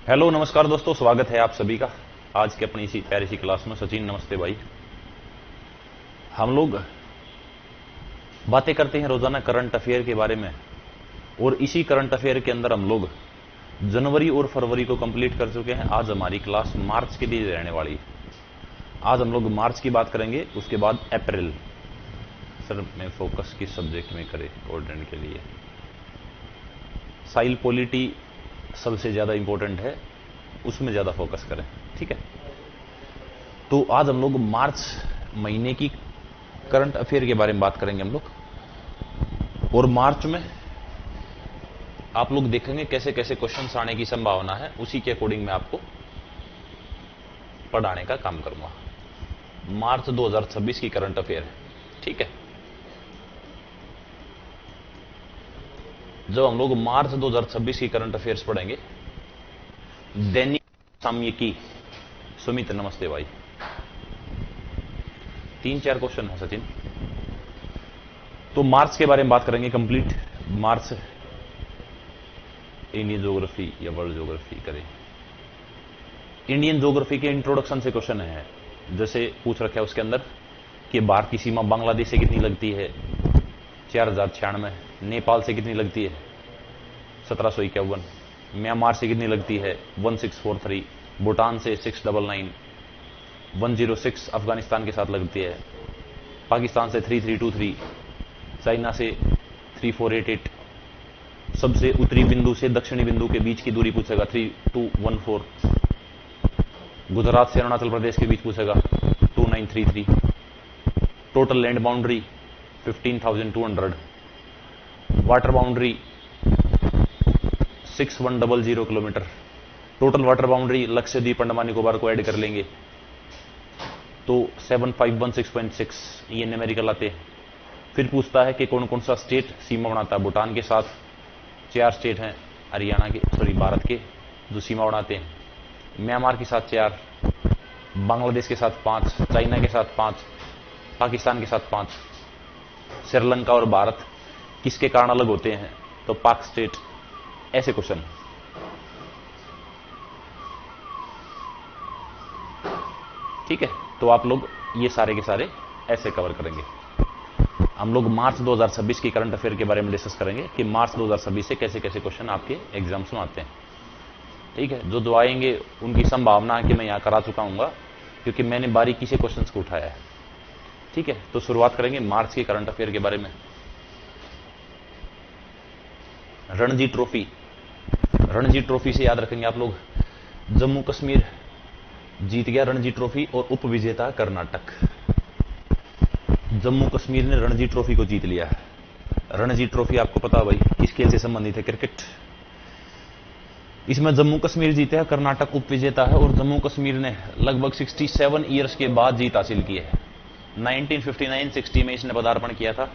Hello नमस्कार दोस्तों, स्वागत है आप सभी का आज के अपनी इसी प्यारी सी क्लास में। सचिन नमस्ते भाई। हम लोग बातें करते हैं रोजाना करंट अफेयर के बारे में, और इसी करंट अफेयर के अंदर हम लोग जनवरी और फरवरी को कंप्लीट कर चुके हैं। आज हमारी क्लास मार्च के लिए रहने वाली है। आज हम लोग मार्च की बात करेंगे, उसके बाद अप्रैल। सर मैं फोकस किस सब्जेक्ट में करें कोऑर्डिनेट के लिए? साइल पॉलिटी सबसे ज्यादा इंपॉर्टेंट है, उसमें ज्यादा फोकस करें, ठीक है। तो आज हम लोग मार्च महीने की करंट अफेयर के बारे में बात करेंगे हम लोग। और मार्च में आप लोग देखेंगे कैसे कैसे क्वेश्चंस आने की संभावना है, उसी के अकॉर्डिंग मैं आपको पढ़ाने का काम करूंगा। मार्च 2026 की करंट अफेयर है, ठीक है। जब हम लोग मार्च 2026 की करंट अफेयर्स पढ़ेंगे, दैनिक सामयिकी। सुमित नमस्ते भाई। 3-4 क्वेश्चन है सचिन। तो मार्च के बारे में बात करेंगे कंप्लीट। मार्च इंडियन ज्योग्राफी या वर्ल्ड ज्योग्राफी करें? इंडियन ज्योग्राफी के इंट्रोडक्शन से क्वेश्चन है, जैसे पूछ रखा है उसके अंदर कि भारत की सीमा बांग्लादेश से कितनी लगती है? 4096। नेपाल से कितनी लगती है? 1751। म्यांमार से कितनी लगती है? 1643। भूटान से 699। 106 अफगानिस्तान के साथ लगती है। पाकिस्तान से 3323। चाइना से 3488। सबसे उत्तरी बिंदु से दक्षिणी बिंदु के बीच की दूरी पूछेगा 3214। गुजरात से अरुणाचल प्रदेश के बीच पूछेगा 2933। Total land boundary 15,200। Water boundary 6100 kilometre. Total water boundary Lakshadweep Andaman Nicobar को ऐड कर लेंगे तो 7516.6 ये न्यूमेरिकल आते हैं। फिर पूछता है कि कौन कौन सा स्टेट सीमा बनाता है। भूटान के साथ 4 स्टेट हैं, हरियाणा के भारत के जो सीमा बनाते हैं। म्यांमार के साथ 4, बांग्लादेश के साथ 5, चाइना के साथ 5, पाकिस्तान के साथ 5। श्रीलंका और भारत किसके कारण अलग होते हैं? तो पाक स्टेट। ऐसे क्वेश्चन, ठीक है। तो आप लोग ये सारे के सारे ऐसे कवर करेंगे। हम लोग मार्च 2026 की करंट अफेयर के बारे में डिस्कस करेंगे कि मार्च 2026 से कैसे कैसे क्वेश्चन आपके एग्जाम्स में आते हैं, ठीक है। जो आएंगे उनकी संभावना है कि मैं यहां करा चुका हूं, क्योंकि मैंने बारीकी से क्वेश्चंस को उठाया है, ठीक है। तो शुरुआत करेंगे मार्च की करंट अफेयर के बारे में। रणजी ट्रॉफी। रणजी ट्रॉफी से याद रखेंगे आप लोग, जम्मू कश्मीर जीत गया रणजी ट्रॉफी और उप विजेता कर्नाटक। जम्मू कश्मीर ने रणजी ट्रॉफी को जीत लिया। रणजी ट्रॉफी आपको पता भाई किस खेल से संबंधित है? क्रिकेट। इसमें जम्मू कश्मीर जीते है, कर्नाटक उप विजेता है, और जम्मू कश्मीर ने लगभग 67 ईयर्स के बाद जीत हासिल की है। 1959-60 में इसने पदार्पण किया था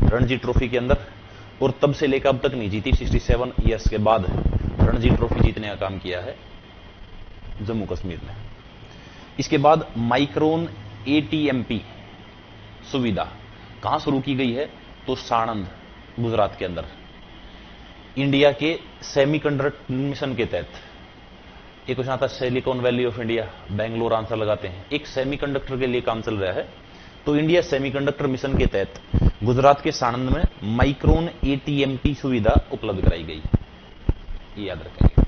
रणजी ट्रॉफी के अंदर, और तब से लेकर अब तक नहीं जीती। 67 ईयर्स के बाद रणजी ट्रॉफी जीतने का काम किया है जम्मू कश्मीर ने। इसके बाद माइक्रोन एटीएमपी सुविधा कहां शुरू की गई है? तो साणंद गुजरात के अंदर, इंडिया के सेमीकंडक्टर मिशन के तहत। एक क्वेश्चन आता है silicon valley of India, Bangalore answer लगाते हैं। एक सेमीकंडक्टर के लिए काम चल रहा है, तो इंडिया सेमीकंडक्टर मिशन के तहत गुजरात के साणंद में माइक्रोन एटीएमपी सुविधा उपलब्ध कराई गई, ये याद रखेंगे।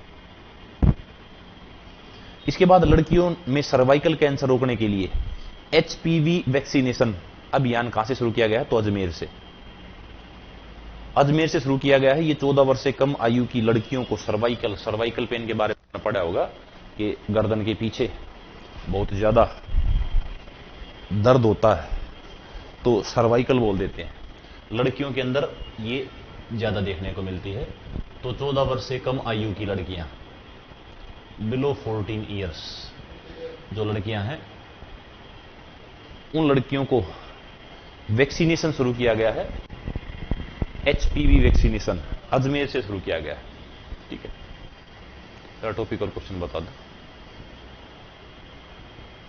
इसके बाद लड़कियों में सर्वाइकल कैंसर रोकने के लिए एचपीवी वैक्सीनेशन अभियान कहां से शुरू किया गया है? तो अजमेर से। अजमेर से शुरू किया गया है। ये 14 वर्ष से कम आयु की लड़कियों को सर्वाइकल पेन के बारे में पढ़ा होगा कि गर्दन के पीछे बहुत ज्यादा दर्द होता है, तो सर्वाइकल बोल देते हैं। लड़कियों के अंदर ये ज्यादा देखने को मिलती है। तो 14 वर्ष से कम आयु की लड़कियां, बिलो 14 ईयर्स जो लड़कियां हैं, उन लड़कियों को वैक्सीनेशन शुरू किया गया है। एचपीवी वैक्सीनेशन अजमेर से शुरू किया गया है, ठीक है। तेरा टॉपिक और क्वेश्चन बता दो।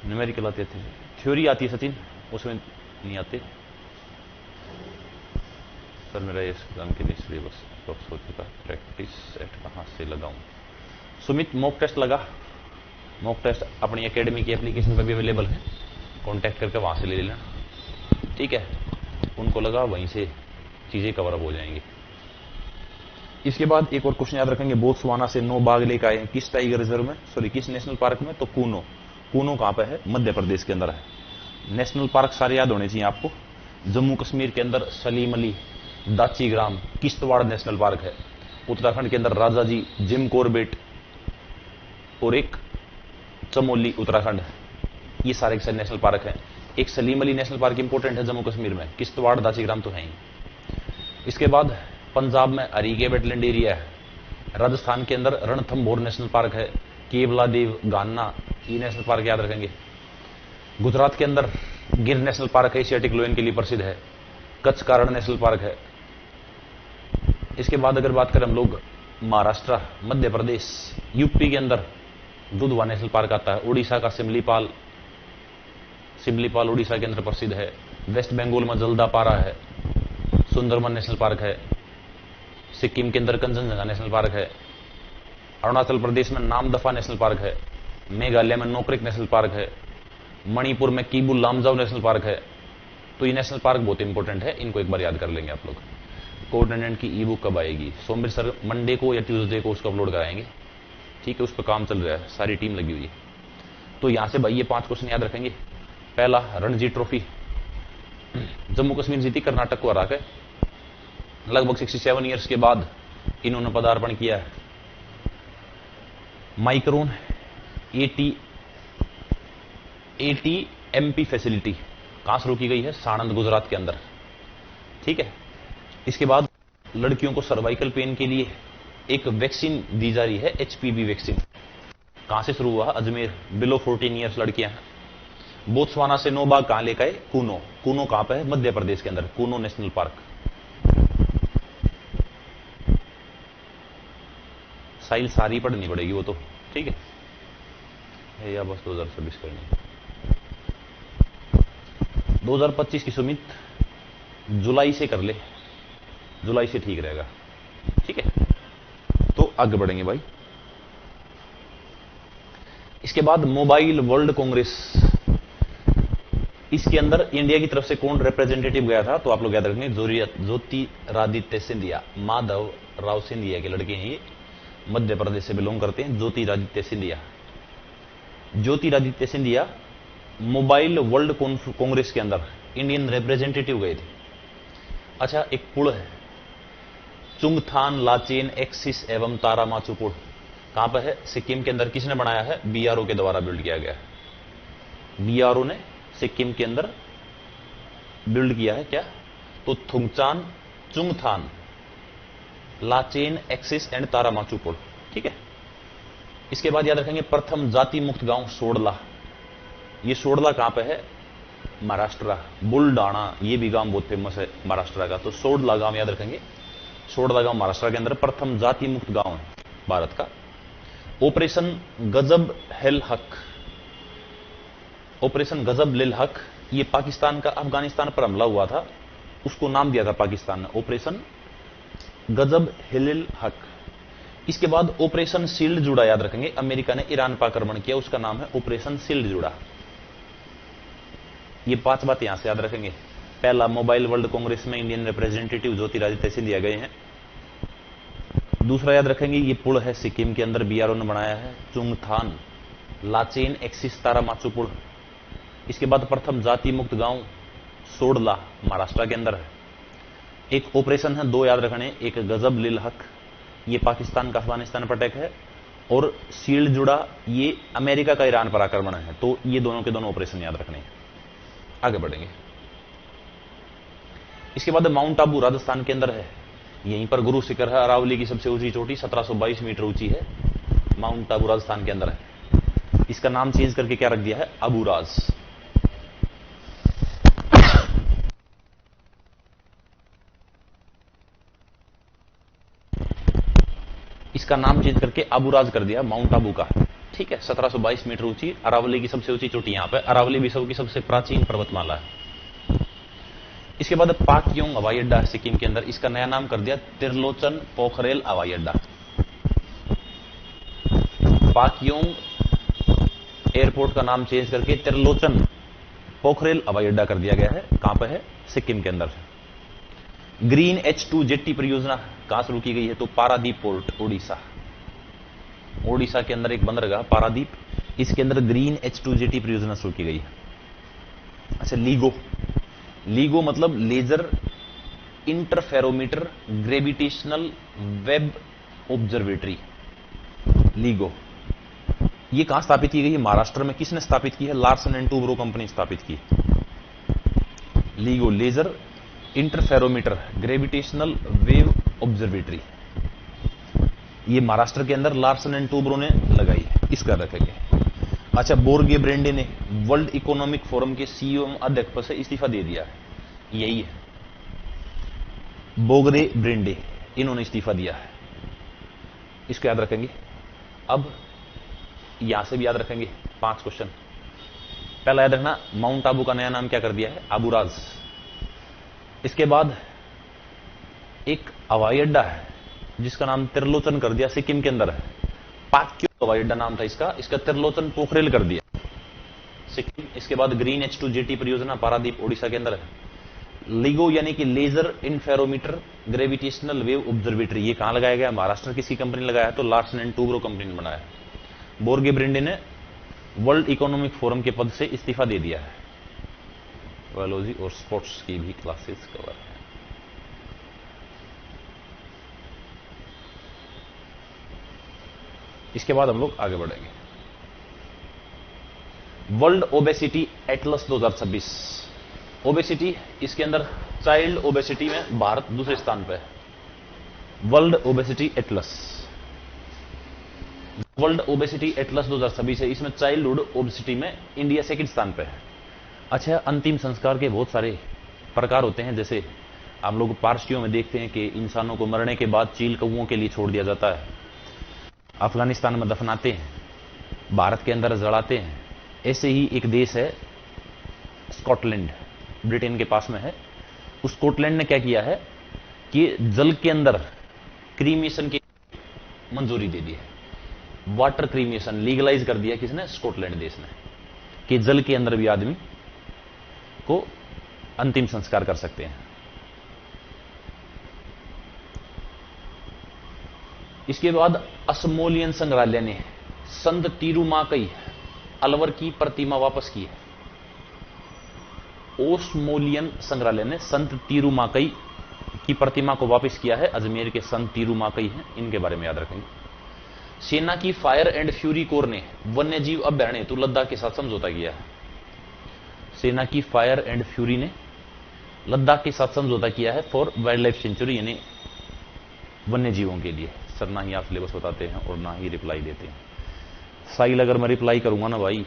न्यूमेरिकल आते थे, थ्योरी आती है सचिन, उसमें नहीं आते। सर मेरा इस एग्जाम के लिए सिलेबस बॉक्स हो चुका, प्रैक्टिस सेट कहां से लगाऊं? सुमित मॉक टेस्ट लगा, मॉक टेस्ट अपनी एकेडमी की एप्लीकेशन पर भी अवेलेबल है, कांटेक्ट करके वहां से ले लेना, ठीक है। उनको लगा वहीं से चीजें कवर अप हो जाएंगी। इसके बाद एक और क्वेश्चन याद रखेंगे, बोत्सवाना से 9 बाघ लेकर आए किस टाइगर रिजर्व में, सॉरी किस नेशनल पार्क में, तो कूनो। कूनो कहां पे है, मध्य प्रदेश के अंदर है। नेशनल पार्क सारे याद होने चाहिए आपको। जम्मू कश्मीर के अंदर सलीम अली, दाची ग्राम, किश्तवाड़ नेशनल पार्क है। उत्तराखंड के अंदर राजाजी, जिम कॉर्बेट और एक चमोली उत्तराखंड, ये सारे के सारे नेशनल पार्क हैं। एक Salim Ali national park important है जम्मू कश्मीर में, किश्तवाड़ दाची ग्राम तो है ही। इसके बाद पंजाब में हरीके वेटलैंड एरिया है। राजस्थान के अंदर रणथंभौर नेशनल पार्क है। केवला देव गान्ना, ये नेशनल पार्क याद रखेंगे। गुजरात के अंदर गिर नेशनल पार्क है, एशियाटिक लोयन के लिए प्रसिद्ध है। कच्छ कारण नेशनल पार्क है। इसके बाद अगर बात करें हम लोग महाराष्ट्र, मध्य प्रदेश, यूपी के अंदर दुधवा नेशनल पार्क आता है। उड़ीसा का सिमलीपाल, सिमलीपाल उड़ीसा के अंदर प्रसिद्ध है। वेस्ट बंगाल में जल्दापारा है। सुंदरबन नेशनल पार्क है। सिक्किम के अंदर कंचनजंगा नेशनल पार्क है। अरुणाचल प्रदेश में नामदफा नेशनल पार्क है। मेघालय में नोक्रेक नेशनल पार्क है। मणिपुर में कीबुल लामजाओ नेशनल पार्क है। तो ये नेशनल पार्क बहुत इंपॉर्टेंट है, इनको एक बार याद कर लेंगे आप लोग। कोऑर्डिनेट की ई बुक कब आएगी, सोमवार सर मंडे को या ट्यूसडे को उसको अपलोड कराएंगे, ठीक है। उस पर काम चल रहा है, सारी टीम लगी हुई है। तो यहां से भाई ये 5 क्वेश्चन याद रखेंगे। पहला, रणजी ट्रॉफी जम्मू कश्मीर जीती कर्नाटक को हरा के। लगभग 67 ईयर्स के बाद इन्होंने पदार्पण किया है। माइक्रोन एटीएमपी फैसिलिटी कहां शुरू की गई है, साणंद गुजरात के अंदर, ठीक है। इसके बाद लड़कियों को सर्वाइकल पेन के लिए एक वैक्सीन दी जा रही है, एचपीवी वैक्सीन। कहां से शुरू हुआ, अजमेर। बिलो 14 ईयर्स लड़कियां हैं। बोत्सवाना से 9 बाघ कहां लेकर आए, कूनो। कूनो कहां पे है, मध्य प्रदेश के अंदर, कूनो नेशनल पार्क। साइल सारी पढ़नी पड़ेगी वो तो, ठीक है, या बस 2026 करनी है। 2025 की सुमित जुलाई से कर ले, जुलाई से ठीक रहेगा, ठीक है। तो आगे बढ़ेंगे भाई। इसके बाद मोबाइल वर्ल्ड कांग्रेस, इसके अंदर इंडिया की तरफ से कौन रिप्रेजेंटेटिव गया था, तो आप लोग याद रखेंगे ज्योतिरादित्य सिंधिया। माधव राव सिंधिया के लड़के हैं ये, मध्य प्रदेश से बिलोंग करते हैं। ज्योतिरादित्य सिंधिया, ज्योतिरादित्य सिंधिया मोबाइल वर्ल्ड कांग्रेस के अंदर इंडियन रिप्रेजेंटेटिव गए थे। अच्छा, एक पुल है चुंगथान, लाचेन, एक्सिस एवं तारामाचू पुल, कहां पर है, सिक्किम के अंदर। किसने बनाया है, बीआरओ के द्वारा बिल्ड किया गया है। बीआरओ ने सिक्किम के अंदर बिल्ड किया है क्या, तो थुंगचान, चुंगथान, लाचेन, एक्सिस एंड तारामाचू पुल, ठीक है। इसके बाद याद रखेंगे प्रथम जाति मुक्त गांव सोडला। ये सोडला कहां पे है, महाराष्ट्र। बुलडाना, ये भी गांव बहुत फेमस है महाराष्ट्र का, तो सोडला गांव याद रखेंगे। सोडला गांव महाराष्ट्र के अंदर प्रथम जाति मुक्त गांव है भारत का। ऑपरेशन गजब हेल हक, ऑपरेशन गजब लिल हक, ये पाकिस्तान का अफगानिस्तान पर हमला हुआ था, उसको नाम दिया था पाकिस्तान ने, ऑपरेशन गजब हिल हक। इसके बाद ऑपरेशन शील्ड जुड़ा याद रखेंगे, अमेरिका ने ईरान पर आक्रमण किया, उसका नाम है ऑपरेशन शील्ड जुड़ा। ये 5 बात यहां से याद रखेंगे। पहला, मोबाइल वर्ल्ड कांग्रेस में इंडियन रिप्रेजेंटेटिव ज्योतिरादित्य सिंधिया गए हैं। दूसरा याद रखेंगे, ये पुल है सिक्किम के अंदर, बीआरओ ने बनाया है, चुंगथान, लाचेन, एक्सिस, तारामाचू पुल। इसके बाद प्रथम जाति मुक्त गांव सोडला महाराष्ट्र के अंदर है। एक ऑपरेशन है, 2 याद रखने, एक गजब लिल हक, ये पाकिस्तान का अफगानिस्तान पर अटैक है, और शील्ड जुड़ा, ये अमेरिका का ईरान पर आक्रमण है। तो ये दोनों के दोनों ऑपरेशन याद रखने हैं। आगे बढ़ेंगे। इसके बाद माउंट आबू राजस्थान के अंदर है, यहीं पर गुरु शिखर है, अरावली की सबसे ऊंची चोटी 1722 मीटर ऊंची है, माउंट आबू राजस्थान के अंदर है। इसका नाम चेंज करके क्या रख दिया है, अबूराज। इसका नाम चेंज करके अबूराज कर दिया, माउंट आबू का, ठीक है। 1722 मीटर ऊंची, अरावली की सबसे ऊंची चोटी यहां पे। अरावली विश्व की सबसे प्राचीन पर्वतमाला है। इसके बाद पाकयोंग हवाई अड्डा है सिक्किम के अंदर, इसका नया नाम कर दिया त्रिलोचन पोखरेल हवाई अड्डा। पाक्योंग एयरपोर्ट का नाम चेंज करके त्रिलोचन पोखरेल हवाई अड्डा कर दिया गया है। कहां पर है? सिक्किम के अंदर। ग्रीन H2 जेट्टी परियोजना कहां शुरू की गई है? तो पारादीप पोर्ट, ओडिशा। ओडिशा के अंदर एक बंदरगाह पारादीप, इसके अंदर ग्रीन H2 जेट्टी परियोजना शुरू की गई है। अच्छा, लीगो। लीगो मतलब laser interferometer gravitational wave observatory, LIGO. ये कहां स्थापित की गई है? महाराष्ट्र में। किसने स्थापित की है? लार्सन एंड टूब्रो कंपनी स्थापित की। LIGO laser interferometer gravitational wave observatory, ये महाराष्ट्र के अंदर लार्सन एंड टूब्रो ने लगाई है। इसका रखेंगे। अच्छा, बोर्गे ब्रेंडे ने वर्ल्ड इकोनॉमिक फोरम के सीईओ अध्यक्ष पद से इस्तीफा दे दिया है। यही है, बोगरे ब्रेंडे, इन्होंने इस्तीफा दिया है। इसको याद रखेंगे। अब यहां से भी याद रखेंगे 5 क्वेश्चन। पहला याद रखना, माउंट आबू का नया नाम क्या कर दिया है? आबूराज। इसके बाद एक हवाई अड्डा है जिसका नाम त्रिलोचन कर दिया, सिक्किम के अंदर है। पाक्योंग हवाई अड्डा नाम था इसका त्रिलोचन पोखरेल कर दिया, सिक्किम। इसके बाद ग्रीन H2 जेटी परियोजना पारादीप, ओडिशा के अंदर है। लीगो यानी कि लेजर इंफेरोमीटर ग्रेविटेशनल वेव ऑब्जर्वेटरी, ये कहां लगाया गया? महाराष्ट्र। किसी कंपनी लगाया? तो लार्सन एंड टूब्रो कंपनी ने बनाया। बोर्गे ब्रेंडे ने वर्ल्ड इकोनॉमिक फोरम के पद से इस्तीफा दे दिया है। बायोलॉजी और स्पोर्ट्स की भी क्लासेस कवर है। इसके बाद हम लोग आगे बढ़ेंगे। World obesity Atlas 2026। ओबेसिटी, इसके अंदर चाइल्ड ओबेसिटी में भारत दूसरे स्थान पर है। World obesity Atlas, world obesity Atlas 2026 है। इसमें चाइल्डहुड ओबेसिटी में इंडिया सेकंड स्थान पर है। अच्छा, अंतिम संस्कार के बहुत सारे प्रकार होते हैं। जैसे आप लोग पारसियों में देखते हैं कि इंसानों को मरने के बाद चील कौओं के लिए छोड़ दिया जाता है। अफगानिस्तान में दफनाते हैं, भारत के अंदर जलाते हैं। ऐसे ही एक देश है स्कॉटलैंड, ब्रिटेन के पास में है। उस स्कॉटलैंड ने क्या किया है कि जल के अंदर क्रीमेशन की मंजूरी दे दी है। वाटर क्रीमेशन लीगलाइज कर दिया किसने? स्कॉटलैंड देश ने, कि जल के अंदर भी आदमी को अंतिम संस्कार कर सकते हैं। इसके बाद असमोलियन संग्रहालय ने संत तिरुमाकई अलवर की प्रतिमा वापस की है। ओस्मोलियन संग्रहालय ने संत तिरुमाकई की प्रतिमा को वापस किया है। अजमेर के संत तिरुमाकई हैं, इनके बारे में याद रखेंगे। सेना की फायर एंड फ्यूरी कोर ने वन्य जीव अभ्यारण्य हेतु लद्दाख के साथ समझौता किया है। सेना की फायर एंड फ्यूरी ने लद्दाख के साथ समझौता किया है फॉर वाइल्ड लाइफ सेंचुरी, यानी वन्य जीवों के लिए। सर ना ही आप सिलेबस बताते हैं और ना ही रिप्लाई देते हैं। साहिल, अगर मैं रिप्लाई करूंगा ना भाई,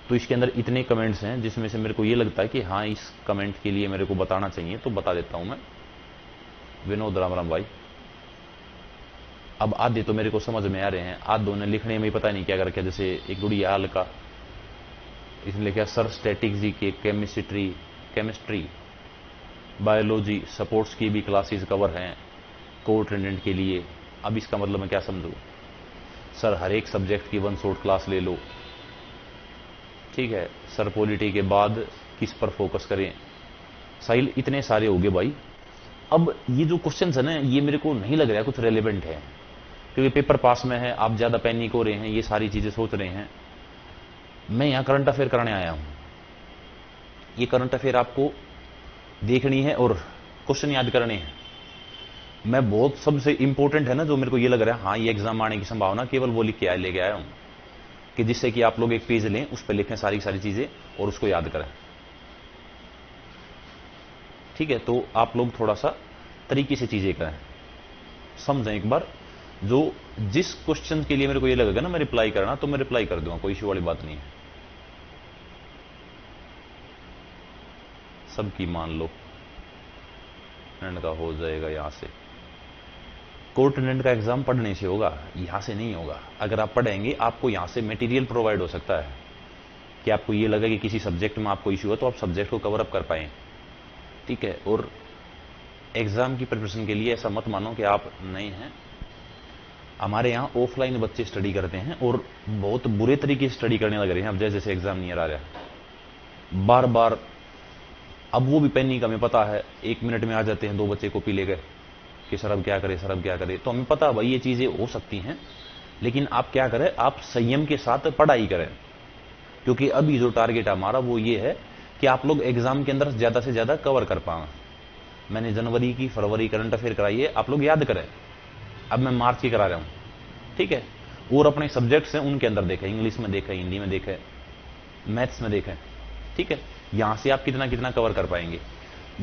तो इसके अंदर इतने कमेंट्स हैं जिसमें से मेरे को ये लगता है कि हाँ, इस कमेंट के लिए मेरे को बताना चाहिए, तो बता देता हूं मैं। विनोद राम भाई, अब आधे तो मेरे को समझ में आ रहे हैं, आधों ने लिखने में ही पता नहीं क्या कर रखा। जैसे एक गुड़िया हाल का, इसने लिखा सर स्टैटिक जी के केमिस्ट्री बायोलॉजी सपोर्ट्स की भी क्लासेस कवर हैं को अटेंडेंट के लिए। अब इसका मतलब मैं क्या समझूं? सर हर एक सब्जेक्ट की 1 शॉर्ट क्लास ले लो, ठीक है। सर पॉलिटी के बाद किस पर फोकस करें? साहिल, इतने सारे हो गए भाई। अब ये जो क्वेश्चंस है ना, ये मेरे को नहीं लग रहा कुछ रेलेवेंट है, क्योंकि पेपर पास में है, आप ज्यादा पैनिक हो रहे हैं, ये सारी चीजें सोच रहे हैं। मैं यहां करंट अफेयर कराने आया हूं। ये करंट अफेयर आपको देखनी है और क्वेश्चन याद करने हैं। मैं बहुत सबसे इंपॉर्टेंट है ना जो मेरे को ये लग रहा है, हाँ ये एग्जाम आने की संभावना, केवल वो लिख के लेके आया हूं, कि जिससे कि आप लोग एक पेज लें, उस पर लिखें सारी चीजें और उसको याद करें, ठीक है। तो आप लोग थोड़ा सा तरीके से चीजें करें, समझें एक बार। जो जिस क्वेश्चन के लिए मेरे को ये लगेगा ना मैं रिप्लाई करना, तो मैं रिप्लाई कर दूंगा, कोई इश्यू वाली बात नहीं है। सबकी मान लो का हो जाएगा। यहां से कोर्ट अटेंडेंट का एग्जाम पढ़ने से होगा, यहां से नहीं होगा। अगर आप पढ़ेंगे, आपको यहां से मटेरियल प्रोवाइड हो सकता है कि आपको ये लगे कि किसी सब्जेक्ट में आपको इश्यू है, तो आप सब्जेक्ट को कवर अप कर पाए, ठीक है। और एग्जाम की प्रिपरेशन के लिए ऐसा मत मानो कि आप नए हैं हमारे यहाँ ऑफलाइन बच्चे स्टडी करते हैं और बहुत बुरे तरीके से स्टडी करने लग रहे हैं। अब जैसे जैसे एग्जाम नियर आ रहा है, बार बार अब वो भी पैनिक, हमें पता है 1 मिनट में आ जाते हैं 2 बच्चे कॉपी लेकर कि सर अब क्या करें, सर अब क्या करें। तो हमें पता है भाई ये चीजें हो सकती हैं, लेकिन आप क्या करें, आप संयम के साथ पढ़ाई करें, क्योंकि अभी जो टारगेट हमारा वो ये है कि आप लोग एग्जाम के अंदर ज्यादा से ज्यादा कवर कर पाए। मैंने जनवरी की, फरवरी करंट अफेयर कराई है, आप लोग याद करें। अब मैं मार्च की करा रहा हूं, ठीक है। और अपने सब्जेक्ट्स हैं उनके अंदर देखें, इंग्लिश में देखें, हिंदी में देखें, मैथ्स में देखें, ठीक है। यहां से आप कितना कितना कवर कर पाएंगे।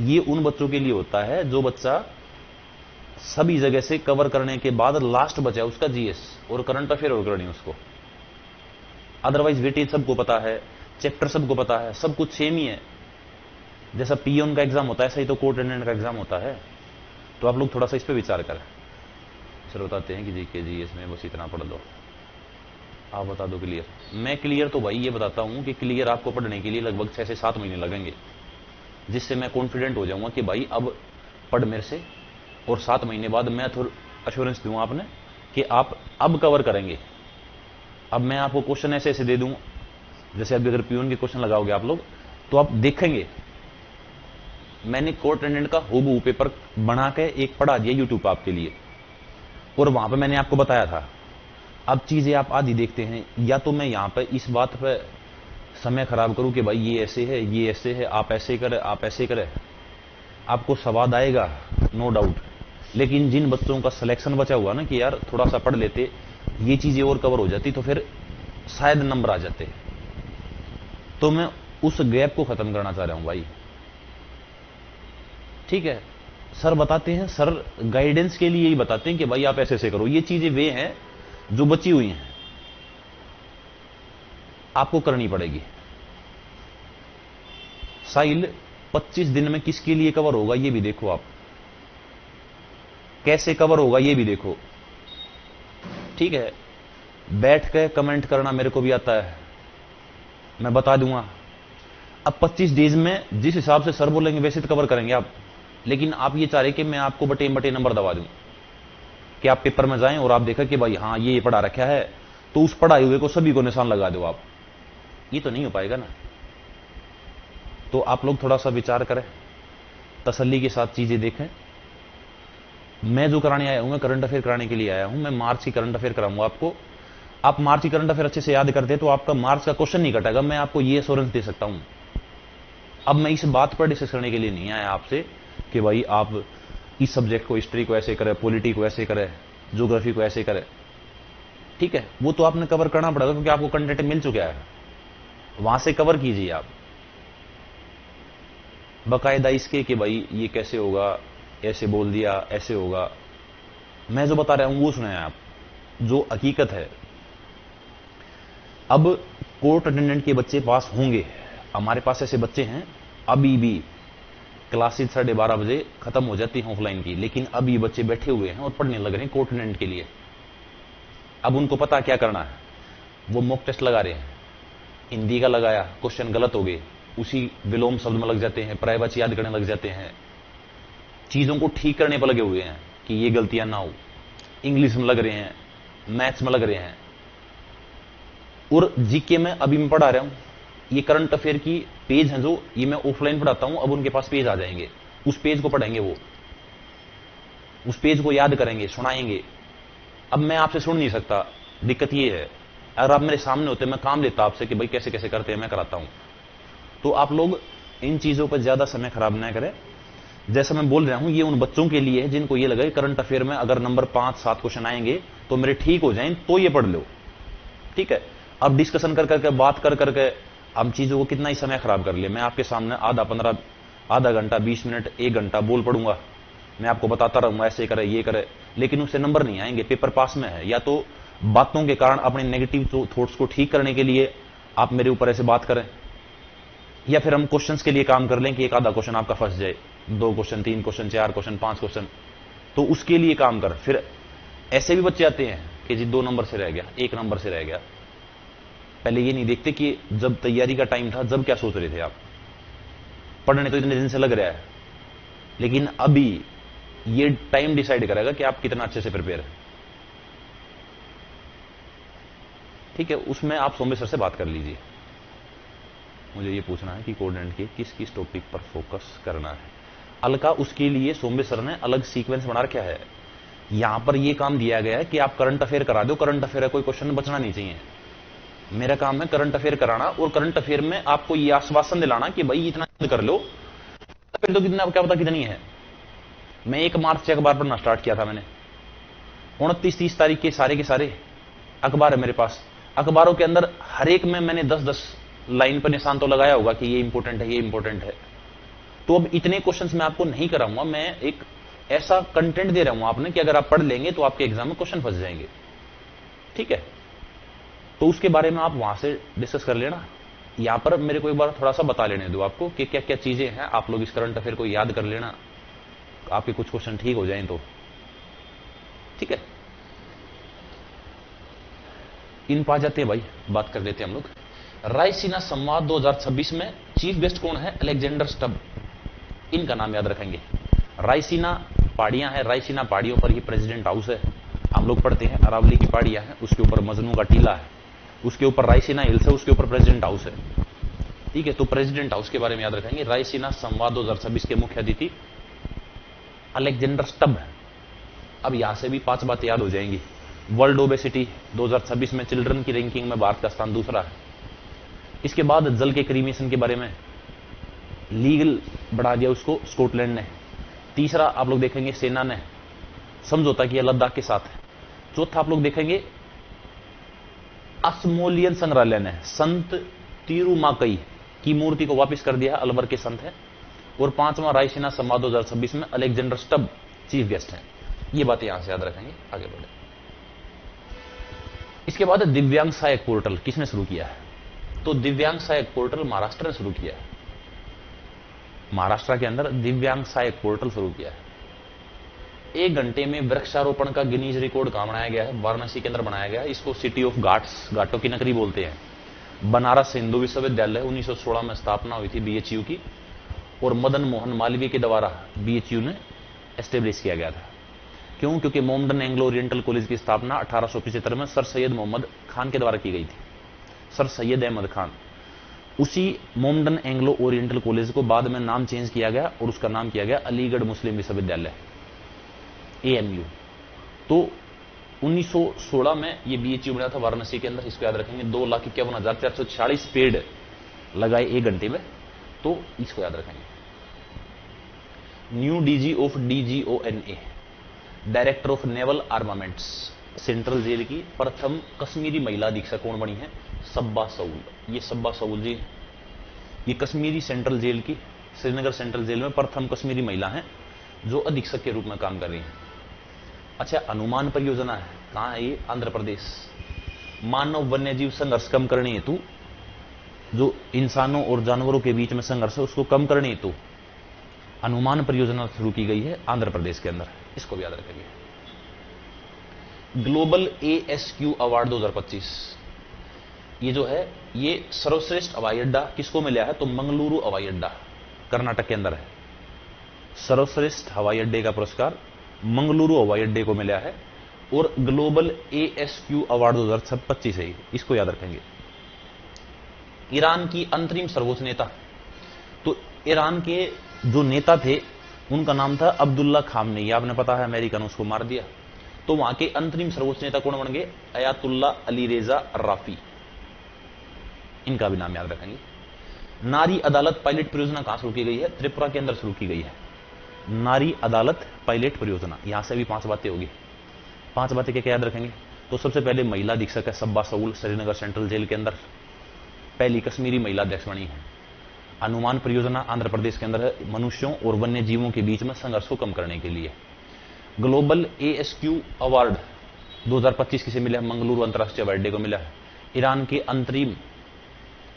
ये उन बच्चों के लिए होता है जो बच्चा सभी जगह से कवर करने के बाद लास्ट बचा है उसका जीएस और करंट अफेयर और करनी उसको। अदरवाइज वेटेज सबको पता है, चैप्टर सबको पता है, सब कुछ सेम ही है। जैसा पीओन का एग्जाम होता है ऐसा ही तो कोर्ट अटेंडेंट का एग्जाम होता है। तो आप लोग थोड़ा सा इस पे विचार करें। सर बताते हैं कि जीके जीएस में बस इतना पढ़ लो, आप बता दो क्लियर। मैं क्लियर तो भाई ये बताता हूं कि क्लियर आपको पढ़ने के लिए लगभग 6 से 7 महीने लगेंगे, जिससे मैं कॉन्फिडेंट हो जाऊंगा कि भाई अब पढ़ मेरे से, और 7 महीने बाद मैं थोड़ा अश्योरेंस दूंगा आपने कि आप अब कवर करेंगे। अब मैं आपको क्वेश्चन ऐसे ऐसे दे दूं, जैसे अभी अगर पीओन के क्वेश्चन लगाओगे आप लोग तो आप देखेंगे। मैंने कोर्ट अटेंडेंट का हूबहू पेपर बना के एक पढ़ा दिया यूट्यूब आपके लिए, और वहां पे मैंने आपको बताया था। अब चीजें आप आधी देखते हैं, या तो मैं यहां पे इस बात पे समय खराब करूं कि भाई ये ऐसे है, ये ऐसे है, आप ऐसे करें, आप ऐसे करें, आपको स्वाद आएगा नो डाउट। लेकिन जिन बच्चों का सिलेक्शन बचा हुआ ना कि यार थोड़ा सा पढ़ लेते, ये चीजें और कवर हो जाती तो फिर शायद नंबर आ जाते। तो मैं उस गैप को खत्म करना चाह रहा हूं भाई, ठीक है। सर बताते हैं, सर गाइडेंस के लिए यही बताते हैं कि भाई आप ऐसे ऐसे करो। ये चीजें वे हैं जो बची हुई हैं, आपको करनी पड़ेगी। साइल 25 दिन में किसके लिए कवर होगा ये भी देखो, आप कैसे कवर होगा ये भी देखो, ठीक है। बैठ के कमेंट करना मेरे को भी आता है, मैं बता दूंगा। अब 25 डेज में जिस हिसाब से सर बोलेंगे वैसे तो कवर करेंगे आप, लेकिन आप ये चाह रहे कि मैं आपको बटे बटे नंबर दबा दूं कि आप पेपर में जाएं और आप देखा कि भाई हाँ ये पढ़ा रखा है, तो उस पढ़ाए हुए को सभी को निशान लगा दो आप। ये तो नहीं हो पाएगा ना। तो आप लोग थोड़ा सा विचार करें, तसल्ली के साथ चीजें देखें। मैं जो कराने आया हूं, मैं करंट अफेयर कराने के लिए आया हूं। मैं मार्च की करंट अफेयर कराऊंगा आपको। आप मार्च की करंट अफेयर अच्छे से याद करते तो आपका मार्च का क्वेश्चन नहीं कटेगा, मैं आपको ये एश्योरेंस दे सकता हूं। अब मैं इस बात पर डिस्कस करने के लिए नहीं आया आपसे कि भाई आप इस सब्जेक्ट को, हिस्ट्री को ऐसे करें, पॉलिटी को ऐसे करें, ज्योग्राफी को ऐसे करें, ठीक है। वो तो आपने कवर करना पड़ेगा क्योंकि आपको कंटेंट मिल चुका है, वहां से कवर कीजिए आप बकायदा इसके कि भाई ये कैसे होगा, ऐसे बोल दिया, ऐसे होगा। मैं जो बता रहा हूं वो सुने आप, जो हकीकत है। अब कोर्ट अटेंडेंट के बच्चे पास होंगे, हमारे पास ऐसे बच्चे हैं अभी भी, क्लासेस 12:30 बजे खत्म हो जाती हैं ऑफलाइन की, लेकिन अब ये बच्चे बैठे हुए हैं और पढ़ने लग रहे हैं कोर्ट अटेंडेंट के लिए। अब उनको पता क्या करना है, वो मॉक टेस्ट लगा रहे हैं। हिंदी का लगाया, क्वेश्चन गलत हो गए, उसी विलोम शब्द में लग जाते हैं, पर्यायवाची याद करने लग जाते हैं, चीजों को ठीक करने पर लगे हुए हैं कि ये गलतियां ना हो। इंग्लिश में लग रहे हैं, मैथ्स में लग रहे हैं, और जीके में अभी मैं पढ़ा रहा हूं। ये करंट अफेयर की पेज हैं जो ये मैं ऑफलाइन पढ़ाता हूं, अब उनके पास पेज आ जाएंगे, उस पेज को पढ़ेंगे, वो उस पेज को याद करेंगे, सुनाएंगे। अब मैं आपसे सुन नहीं सकता, दिक्कत ये है। अगर आप मेरे सामने होते मैं काम लेता आपसे कि भाई कैसे कैसे करते हैं, मैं कराता हूं। तो आप लोग इन चीजों पर ज्यादा समय खराब ना करें। जैसा मैं बोल रहा हूं ये उन बच्चों के लिए है जिनको ये लगे करंट अफेयर में अगर नंबर 5-7 क्वेश्चन आएंगे तो मेरे ठीक हो जाएं, तो ये पढ़ लो, ठीक है। अब डिस्कशन कर करके, बात कर करके हम चीजों को कितना ही समय खराब कर लिया। मैं आपके सामने आधा घंटा, 20 मिनट, 1 घंटा बोल पड़ूंगा, मैं आपको बताता रहूंगा ऐसे करे, ये करे, लेकिन उससे नंबर नहीं आएंगे। पेपर पास में है, या तो बातों के कारण अपने नेगेटिव थॉट्स को ठीक करने के लिए आप मेरे ऊपर ऐसे बात करें, या फिर हम क्वेश्चंस के लिए काम कर लें कि एक आधा क्वेश्चन आपका फंस जाए, 2 क्वेश्चन, 3 क्वेश्चन, 4 क्वेश्चन, 5 क्वेश्चन, तो उसके लिए काम कर। फिर ऐसे भी बच्चे आते हैं कि जी 2 नंबर से रह गया, 1 नंबर से रह गया। पहले ये नहीं देखते कि जब तैयारी का टाइम था जब क्या सोच रहे थे आप। पढ़ने तो इतने दिन से लग रहा है, लेकिन अभी ये टाइम डिसाइड करेगा कि आप कितना अच्छे से प्रिपेयर है। ठीक है, उसमें आप सौम्य सर से बात कर लीजिए। मुझे ये पूछना है कि कोऑर्डिनेट के किस किस टॉपिक पर फोकस करना है। अलका उसके लिए सौम्य सर ने अलग सीक्वेंस बना रखा है। यहां पर ये काम दिया गया है कि आप करंट अफेयर करा दो, करंट अफेयर है, कोई क्वेश्चन बचना नहीं चाहिए। मेरा काम है करंट अफेयर कराना, और करंट अफेयर में आपको ये आश्वासन दिलाना कि भाई इतना कर लो, फिर तो कितना क्या पता कितनी है। मैं 1 मार्च से अखबार पढ़ना स्टार्ट किया था मैंने। 29-30 तारीख के सारे अखबार है मेरे पास। अखबारों के अंदर हर एक में मैंने 10-10 लाइन पर निशान तो लगाया होगा कि ये इंपॉर्टेंट है, ये इंपॉर्टेंट है। तो अब इतने क्वेश्चंस मैं आपको नहीं कराऊंगा, मैं एक ऐसा कंटेंट दे रहा हूं आपने कि अगर आप पढ़ लेंगे तो आपके एग्जाम में क्वेश्चन फंस जाएंगे। ठीक है, तो उसके बारे में आप वहां से डिस्कस कर लेना। यहां पर मेरे को एक बार थोड़ा सा बता लेने दो आपको कि क्या क्या चीजें हैं। आप लोग इस करंट अफेयर को याद कर लेना, आपके कुछ क्वेश्चन ठीक हो जाएं तो। ठीक है, इन पा जाते हैं भाई, बात कर लेते हैं हम लोग। रायसीना संवाद 2026 में चीफ गेस्ट कौन है? Alexander Stubb. इनका नाम याद रखेंगे। रायसीना पहाड़ियां हैं, रायसीना पहाड़ियों पर ही प्रेसिडेंट हाउस है। हम लोग पढ़ते हैं अरावली की पहाड़ियां हैं, उसके ऊपर मजनू का टीला है, उसके ऊपर रायसीना हिल्स है, उसके ऊपर प्रेसिडेंट हाउस है। ठीक है, तो प्रेसिडेंट हाउस के बारे में याद रखेंगे। रायसीना संवाद 2026 के मुख्य अतिथि अलेक्जेंडर स्टब। अब यहां से भी 5 बातें याद हो जाएंगी। वर्ल्ड ओबेसिटी 2026 में चिल्ड्रन की रैंकिंग में भारत का स्थान दूसरा है। इसके बाद जल के क्रीमेशन के बारे में लीगल बढ़ा दिया उसको स्कॉटलैंड ने। तीसरा आप लोग देखेंगे सेना ने समझौता किया लद्दाख के साथ। चौथा आप लोग देखेंगे अस्मोलियन संग्रहालय ने संत तिरुमाकई की मूर्ति को वापस कर दिया, अलवर के संत है। और 5वां रायसीना संवाद 2026 में अलेक्जेंडर स्टब चीफ गेस्ट हैं। ये बातें यहां से याद रखेंगे, आगे बढ़े। इसके बाद दिव्यांग सहायक पोर्टल किसने शुरू किया है? तो दिव्यांग सहायक पोर्टल महाराष्ट्र ने शुरू किया है। महाराष्ट्र के अंदर दिव्यांग सहायक पोर्टल शुरू किया है। 1 घंटे में वृक्षारोपण का गिनीज रिकॉर्ड कहां बनाया गया है? वाराणसी के अंदर बनाया गया है। इसको सिटी ऑफ घाट्स, घाटों की नगरी बोलते हैं। बनारस हिंदू विश्वविद्यालय 1916 में स्थापना हुई थी बीएचयू की, और मदन मोहन मालवीय के द्वारा बीएचयू ने एस्टेब्लिश किया गया था। क्यों? क्योंकि मोमडन एंग्लो ओरिएंटल कॉलेज की स्थापना 1875 में सर सैयद मोहम्मद खान के द्वारा की गई थी। सर सैयद अहमद खान। उसी मोमडन एंग्लो ओरिएंटल कॉलेज को बाद में नाम चेंज किया गया और उसका नाम किया गया अलीगढ़ मुस्लिम विश्वविद्यालय, एएमयू। तो 1916 में ये बीएचयू बना था वाराणसी के अंदर। इसको याद रखेंगे। 2,51,446 पेड़ लगाए 1 घंटे में, तो इसको याद रखेंगे। New DG of DGONA, director of naval armaments, central jail की प्रथम कश्मीरी महिला अधीक्षक कौन बनी है? सब्बा सऊल। ये सब्बा सऊल जी, ये कश्मीरी सेंट्रल जेल की, श्रीनगर सेंट्रल जेल में प्रथम कश्मीरी महिला हैं जो अधीक्षक के रूप में काम कर रही हैं। अच्छा, हनुमान परियोजना है, कहां है ये? आंध्र प्रदेश। मानव वन्यजीव संघर्ष कम करने हेतु, जो इंसानों और जानवरों के बीच में संघर्ष है उसको कम करने हेतु हनुमान परियोजना शुरू की गई है आंध्र प्रदेश के अंदर। इसको भी याद रखेंगे। ग्लोबल एएसक्यू अवार्ड 2025, ये जो है ये सर्वश्रेष्ठ हवाई अड्डा किसको मिला है? तो मंगलुरु हवाई अड्डा कर्नाटक के अंदर है। सर्वश्रेष्ठ हवाई अड्डे का पुरस्कार मंगलुरु हवाई अड्डे को मिला है। और ग्लोबल एएसक्यू अवार्ड 2025 है, इसको याद रखेंगे। ईरान की अंतरिम सर्वोच्च नेता, तो ईरान के जो नेता थे उनका नाम था अब्दुल्ला खामनेई। आपने पता है अमेरिका ने उसको मार दिया। तो वहां के अंतरिम सर्वोच्च नेता कौन बन गए? अयातुल्ला अली रेजा राफी। इनका भी नाम याद रखेंगे। नारी अदालत पायलट परियोजना कहां शुरू की गई है? त्रिपुरा के अंदर शुरू की गई है नारी अदालत पायलट परियोजना। यहां से भी 5 बातें होगी। 5 बातें क्या क्या याद रखेंगे? तो सबसे पहले महिला अधीक्षक है Sabba Saul, Srinagar central jail के अंदर पहली कश्मीरी महिला अध्यक्ष बनी है। हनुमान परियोजना आंध्र प्रदेश के अंदर है, मनुष्यों और वन्य जीवों के बीच में संघर्ष को कम करने के लिए। ग्लोबल एएसक्यू अवार्ड 2025 किसे मिला है? मंगलुरु अंतर्राष्ट्रीय हवाई अड्डे को मिला है। ईरान के अंतरिम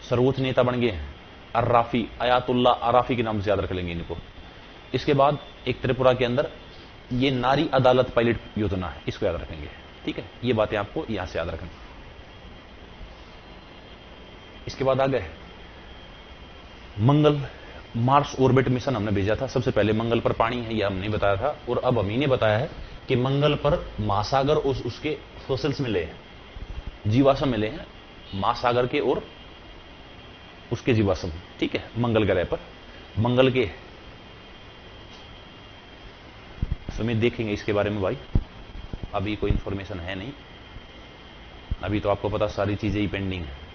सर्वोच्च नेता बन गए हैं अर्राफी, अयातुल्ला अराफी के नाम से याद रख लेंगे इनको। इसके बाद एक त्रिपुरा के अंदर ये नारी अदालत पायलट योजना है, इसको याद रखेंगे। ठीक है, ये बातें आपको यहां से याद रखनी। इसके बाद आ गए मंगल मार्स ऑर्बिट मिशन हमने भेजा था। सबसे पहले मंगल पर पानी है, यह हमने बताया था। और अब हम ही ने बताया है कि मंगल पर महासागर और उसके फॉसिल्स मिले हैं। जीवाश्म मिले हैं महासागर के और उसके जीवाश्म, ठीक है, मंगल ग्रह पर। मंगल के समय देखेंगे इसके बारे में भाई, अभी कोई इंफॉर्मेशन है नहीं, अभी तो आपको पता सारी चीजें ही पेंडिंग है।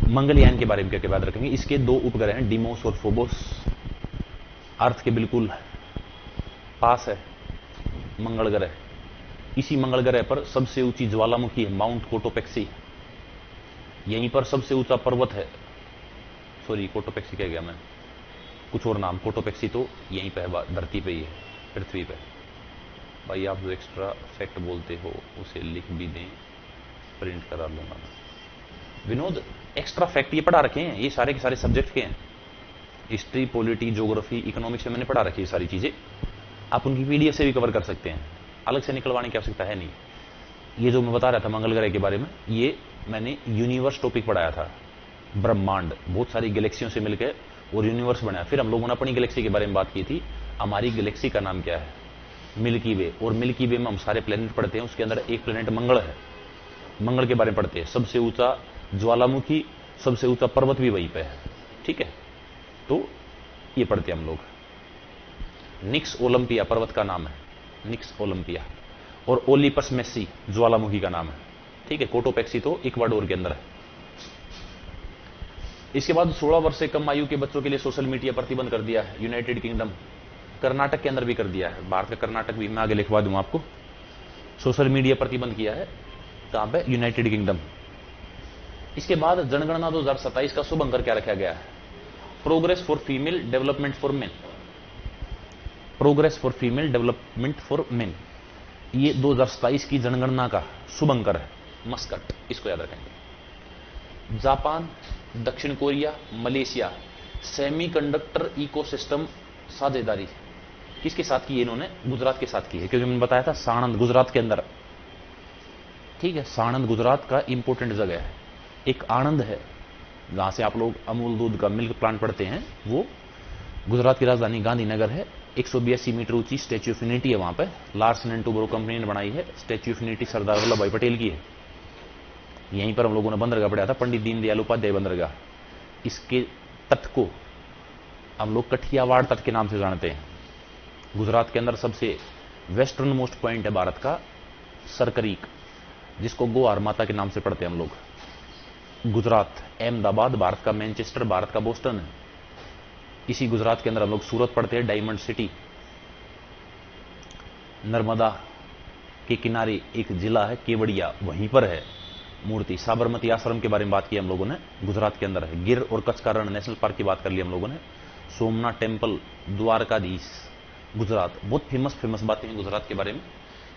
मंगलयान के बारे में क्या क्या बात रखेंगे। इसके दो उपग्रह हैं, डिमोस और फोबोस। अर्थ के बिल्कुल पास है मंगल ग्रह। इसी मंगल ग्रह पर सबसे ऊंची ज्वालामुखी है माउंट कोटोपेक्सी। यहीं पर सबसे ऊंचा पर्वत है, सॉरी कोटोपेक्सी कह गया मैं, कुछ और नाम, कोटोपेक्सी तो यहीं पे है, धरती पे ही है, पृथ्वी पे। भाई आप जो एक्स्ट्रा फैक्ट बोलते हो उसे लिख भी दें, प्रिंट करा लूंगा मैं। विनोद एक्स्ट्रा फैक्ट ये पढ़ा रखे हैं, ये सारे के सारे सब्जेक्ट के हैं, हिस्ट्री, पॉलिटी, ज्योग्राफी, इकोनॉमिक्स में मैंने पढ़ा रखी है सारी चीजें। आप उनकी पीडीएफ से भी कवर कर सकते हैं, अलग से निकलवाने की आवश्यकता है नहीं। ये जो मैं बता रहा था मंगल ग्रह के बारे में, ये मैंने यूनिवर्स टॉपिक पढ़ाया था, ब्रह्मांड, बहुत सारी गैलेक्सियों से मिलकर और यूनिवर्स बनाया। फिर हम लोगों ने अपनी गैलेक्सी के बारे में बात की थी, हमारी गैलेक्सी का नाम क्या है, मिल्की वे। और मिल्की वे में हम सारे प्लेनेट पढ़ते हैं, उसके अंदर एक प्लेनेट मंगल है, मंगल के बारे में पढ़ते हैं। सबसे ऊंचा ज्वालामुखी, सबसे ऊंचा पर्वत भी वहीं पे है, ठीक है, तो ये पढ़ते हैं हम लोग। निक्स ओलंपिया पर्वत का नाम है, निक्स ओलंपिया, और ओलिपस मेसी ज्वालामुखी का नाम है, ठीक है। कोटोपेक्सी तो इक्वाडोर के अंदर है। इसके बाद 16 वर्ष से कम आयु के बच्चों के लिए सोशल मीडिया प्रतिबंध कर दिया है यूनाइटेड किंगडम, कर्नाटक के अंदर भी कर दिया है, भारत का कर्नाटक भी, मैं आगे लिखवा दूंगा आपको। सोशल मीडिया प्रतिबंध किया है कहां पे, यूनाइटेड किंगडम। इसके बाद जनगणना 2027 का शुभ अंक क्या रखा गया है, progress for female development for main, progress for female development for main, ये 2027 की जनगणना का शुभ अंक है, मस्कट, इसको याद रखेंगे। जापान, दक्षिण कोरिया, मलेशिया सेमीकंडक्टर इकोसिस्टम साझेदारी किसके साथ की है, इन्होंने गुजरात के साथ की है, क्योंकि मैंने बताया था साणंद गुजरात के अंदर, ठीक है। साणंद गुजरात का इंपोर्टेंट जगह है। एक आनंद है जहां से आप लोग अमूल दूध का मिल्क प्लांट पढ़ते हैं, वो गुजरात की राजधानी गांधीनगर है। 182 मीटर ऊंची स्टैच्यू ऑफ यूनिटी है वहां पे, लार्सन एंड टूब्रो कंपनी ने बनाई है। Statue of unity Sardar Vallabh भाई पटेल की है। यहीं पर हम लोगों ने बंदरगाह पढ़ा था, पंडित दीनदयाल उपाध्याय बंदरगाह। इसके तट को हम लोग कठियावाड़ तट के नाम से जानते हैं। गुजरात के अंदर सबसे वेस्टर्न मोस्ट पॉइंट है भारत का सरकरीक, जिसको गोहार माता के नाम से पढ़ते हैं हम लोग। गुजरात, अहमदाबाद भारत का मैनचेस्टर, भारत का बोस्टन है। इसी गुजरात के अंदर हम लोग सूरत पढ़ते हैं, डायमंड सिटी। नर्मदा के किनारे एक जिला है केवड़िया, वहीं पर है मूर्ति। साबरमती आश्रम के बारे में बात की हम लोगों ने, गुजरात के अंदर है। गिर और कच्छ का रण नेशनल पार्क की बात कर ली हम लोगों ने। सोमनाथ टेम्पल, द्वारकाधीश, गुजरात, बहुत फेमस बातें हैं गुजरात के बारे में।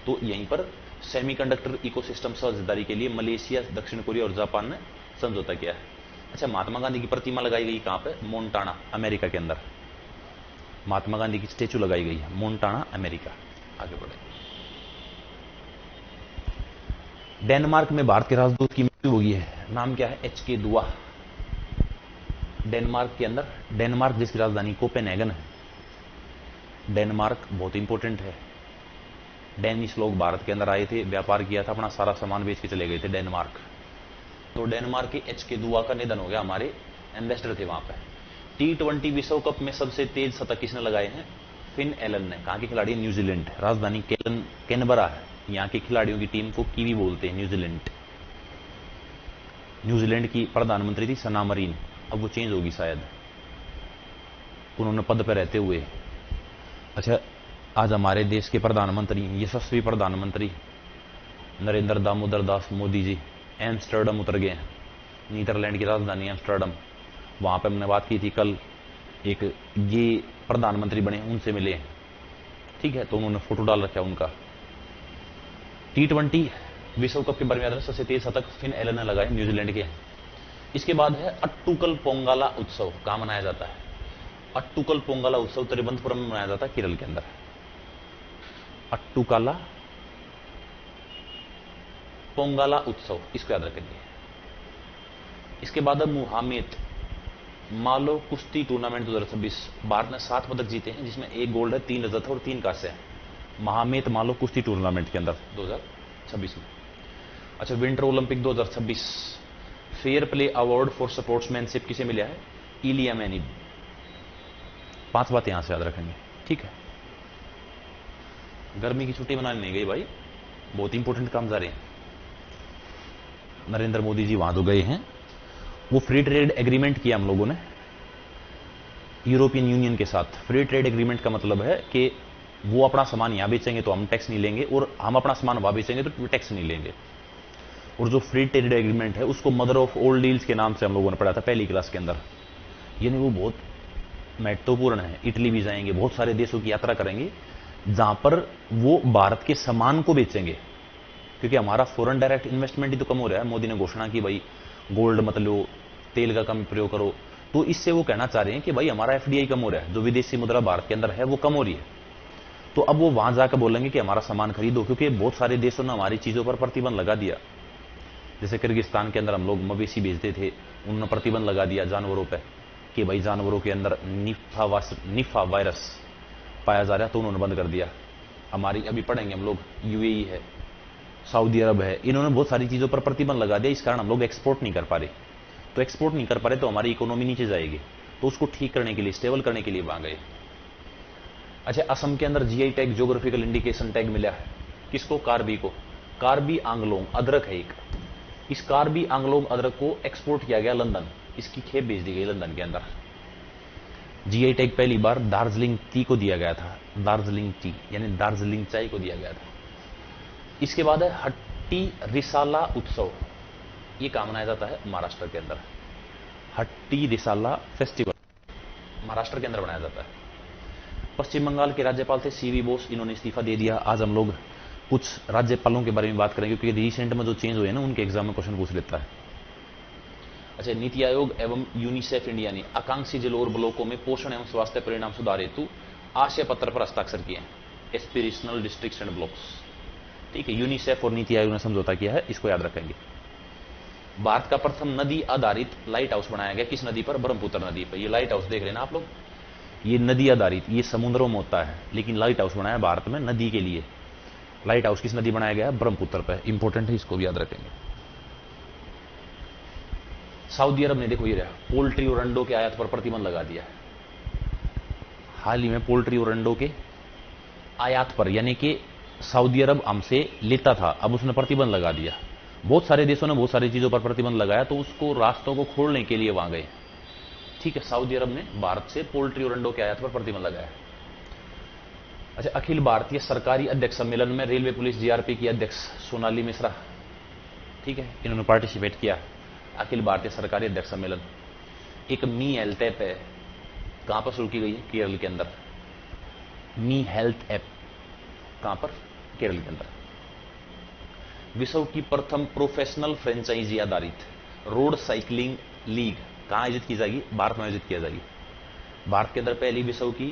तो यहीं पर सेमीकंडक्टर इकोसिस्टम साझेदारी के लिए मलेशिया, दक्षिण कोरिया और जापान ने समझौता किया है। अच्छा, महात्मा गांधी की प्रतिमा लगाई गई कहां पे, मोन्टाना, अमेरिका के अंदर। महात्मा गांधी की स्टेचू लगाई गई है मोन्टाना, अमेरिका। आगे बढ़े। डेनमार्क में भारत के राजदूत की मृत्यु हुई है, नाम क्या है, एच.के. दुआ। डेनमार्क के अंदर, डेनमार्क जिसकी राजधानी कोपेनहेगन है। डेनमार्क बहुत इंपॉर्टेंट है। डेनिश लोग भारत के अंदर आए थे, व्यापार किया था, अपना सारा सामान बेच के चले गए थे डेनमार्क। तो डेनमार्क के एच.के. दुआ का निधन हो गया, हमारे एम्बेसडर थे वहां पे। T20 विश्व कप में सबसे तेज शतक किसने लगाए हैं, फिन एलन ने। कहां के खिलाड़ी, न्यूजीलैंड, राजधानी कैनबरा है। यहां के खिलाड़ियों की टीम को कीवी बोलते हैं, न्यूजीलैंड। न्यूजीलैंड की प्रधानमंत्री थी सना मरीन, अब वो चेंज होगी शायद, उन्होंने पद पर रहते हुए। अच्छा, आज हमारे देश के प्रधानमंत्री, यशस्वी प्रधानमंत्री नरेंद्र दामोदर दास मोदी जी एम्स्टर्डम उतर गए हैं, नीदरलैंड की राजधानी एम्स्टर्डम। वहां पर हमने बात की थी कल, एक ये प्रधानमंत्री बने, उनसे मिले, ठीक है, तो उन्होंने फोटो डाल रखा है उनका। T20 विश्व कप के बारे में याद है, सबसे तेज शतक फिन एलन ने लगाए, न्यूजीलैंड के। इसके बाद है अट्टुकल पोंगाला उत्सव, कहां मनाया जाता है, अट्टुकल पोंगाला उत्सव तिरुवनंतपुरम में मनाया जाता है, केरल के अंदर। अट्टुकाला पोंगाला उत्सव, इसको याद रखेंगे। इसके बाद मुहामेत मालो कुश्ती टूर्नामेंट 2026, भारत ने 7 पदक जीते हैं, जिसमें 1 गोल्ड है, 3 रजत है और 3 कांस्य है। महामेत मालो कुश्ती टूर्नामेंट के अंदर 26 में। अच्छा, winter Olympic 2026 fair play award for sportsmanship किसे मिला है? इलिया मैनिब। 5 बात यहां से याद रखेंगे, ठीक है। गर्मी की छुट्टी मनाने नहीं गई भाई, बहुत इंपॉर्टेंट काम जा रहे हैं। नरेंद्र मोदी जी वहां तो गए हैं, वो फ्री ट्रेड एग्रीमेंट किया हम लोगों ने यूरोपियन यूनियन के साथ। फ्री ट्रेड एग्रीमेंट का मतलब है कि वो अपना सामान यहां बेचेंगे तो हम टैक्स नहीं लेंगे, और हम अपना सामान वहां बेचेंगे तो टैक्स नहीं लेंगे। और जो फ्री ट्रेड एग्रीमेंट है उसको मदर ऑफ ऑल डील्स के नाम से हम लोगों ने पढ़ा था पहली क्लास के अंदर। यानी वो बहुत महत्वपूर्ण है। इटली भी जाएंगे, बहुत सारे देशों की यात्रा करेंगे जहां पर वो भारत के सामान को बेचेंगे, क्योंकि हमारा फॉरेन डायरेक्ट इन्वेस्टमेंट ही तो कम हो रहा है। मोदी ने घोषणा की भाई गोल्ड मत लो, तेल का कम प्रयोग करो, तो इससे वो कहना चाह रहे हैं कि भाई हमारा एफडीआई कम हो रहा है, जो विदेशी मुद्रा भारत के अंदर है वो कम हो रही है। तो अब वो वहां जाकर बोलेंगे कि हमारा सामान खरीदो, क्योंकि बहुत सारे देशों ने हमारी चीजों पर प्रतिबंध लगा दिया। जैसे किर्गिस्तान के अंदर हम लोग मवेशी बेचते थे, उन्होंने प्रतिबंध लगा दिया जानवरों पर कि भाई जानवरों के अंदर निफा वायरस पाया जा रहा है, तो उन्होंने बंद कर दिया। हमारी अभी पढ़ेंगे हम लोग, यूएई है, सऊदी अरब है, इन्होंने बहुत सारी चीजों पर प्रतिबंध लगा दिया। इस कारण हम लोग एक्सपोर्ट नहीं कर पा रहे। तो एक्सपोर्ट नहीं कर पा रहे तो हमारी इकोनॉमी नीचे जाएगी, तो उसको ठीक करने के लिए, स्टेबल करने के लिए वहां गए। अच्छा, असम के अंदर GI tag, geographical indication tag मिला है किसको? कार्बी को। कार्बी आंगलोंग अदरक है एक, इस कार्बी आंगलोंग अदरक को एक्सपोर्ट किया गया लंदन, इसकी खेप भेज दी गई लंदन के अंदर। जीआई टैग पहली बार दार्जिलिंग टी को दिया गया था, दार्जिलिंग टी यानी दार्जिलिंग चाय को दिया गया था। इसके बाद है हट्टी रिसाला उत्सव, ये काम मनाया जाता है महाराष्ट्र के अंदर। हट्टी रिसाला फेस्टिवल महाराष्ट्र के अंदर मनाया जाता है। पश्चिम बंगाल के राज्यपाल थे सीवी बोस, इन्होंने इस्तीफा दे दिया। आज हम लोग कुछ राज्यपालों के बारे में बात करेंगे, क्योंकि रिसेंट में जो चेंज हुए ना उनके एग्जाम में क्वेश्चन पूछ लेता है। अच्छा, नीति आयोग एवं यूनिसेफ इंडिया ने आकांक्षी जिलों और ब्लॉकों में पोषण एवं स्वास्थ्य परिणाम सुधार हेतु आशय पत्र पर हस्ताक्षर किए हैं, एस्पिरेशनल डिस्ट्रिक्ट्स एंड ब्लॉक्स, ठीक है। यूनिसेफ और नीति आयोग ने समझौता किया है, इसको याद रखेंगे। भारत का प्रथम नदी आधारित लाइट हाउस बनाया गया, किस नदी पर? ब्रह्मपुत्र नदी पर। ये लाइट हाउस देख रहे हैं ना आप लोग, ये नदी आधारित, ये समुद्रों में होता है, लेकिन लाइट हाउस बनाया भारत में नदी के लिए। लाइट हाउस किस नदी बनाया गया है? ब्रह्मपुत्र पर। इंपॉर्टेंट है, इसको भी याद रखेंगे। सऊदी अरब ने, देखो ये रहा, पोल्ट्री और अंडों के आयात पर प्रतिबंध लगा दिया है। हाल ही में पोल्ट्री और अंडों के आयात पर, यानी कि सऊदी अरब हमसे लेता था, अब उसने प्रतिबंध लगा दिया। बहुत सारे देशों ने बहुत सारी चीजों पर प्रतिबंध लगाया, तो उसको रास्तों को खोलने के लिए वहां गए, ठीक है। सऊदी अरब ने भारत से पोल्ट्री और अंडों के आयात पर प्रतिबंध लगाया। अच्छा, अखिल भारतीय सरकारी अध्यक्ष सम्मेलन में रेलवे पुलिस जीआरपी की अध्यक्ष सोनाली मिश्रा, ठीक है, इन्होंने पार्टिसिपेट किया। अखिल भारतीय सरकारी अध्यक्ष सम्मेलन। एक मी हेल्थ ऐप है, कहां पर शुरू की गई है? केरल के अंदर। मी हेल्थ ऐप कहां पर? केरल के अंदर। विश्व की प्रथम प्रोफेशनल फ्रेंचाइजी आधारित रोड साइकिलिंग लीग कहां आयोजित की जाएगी? भारत में आयोजित किया जाएगी। भारत के अंदर पहली विश्व की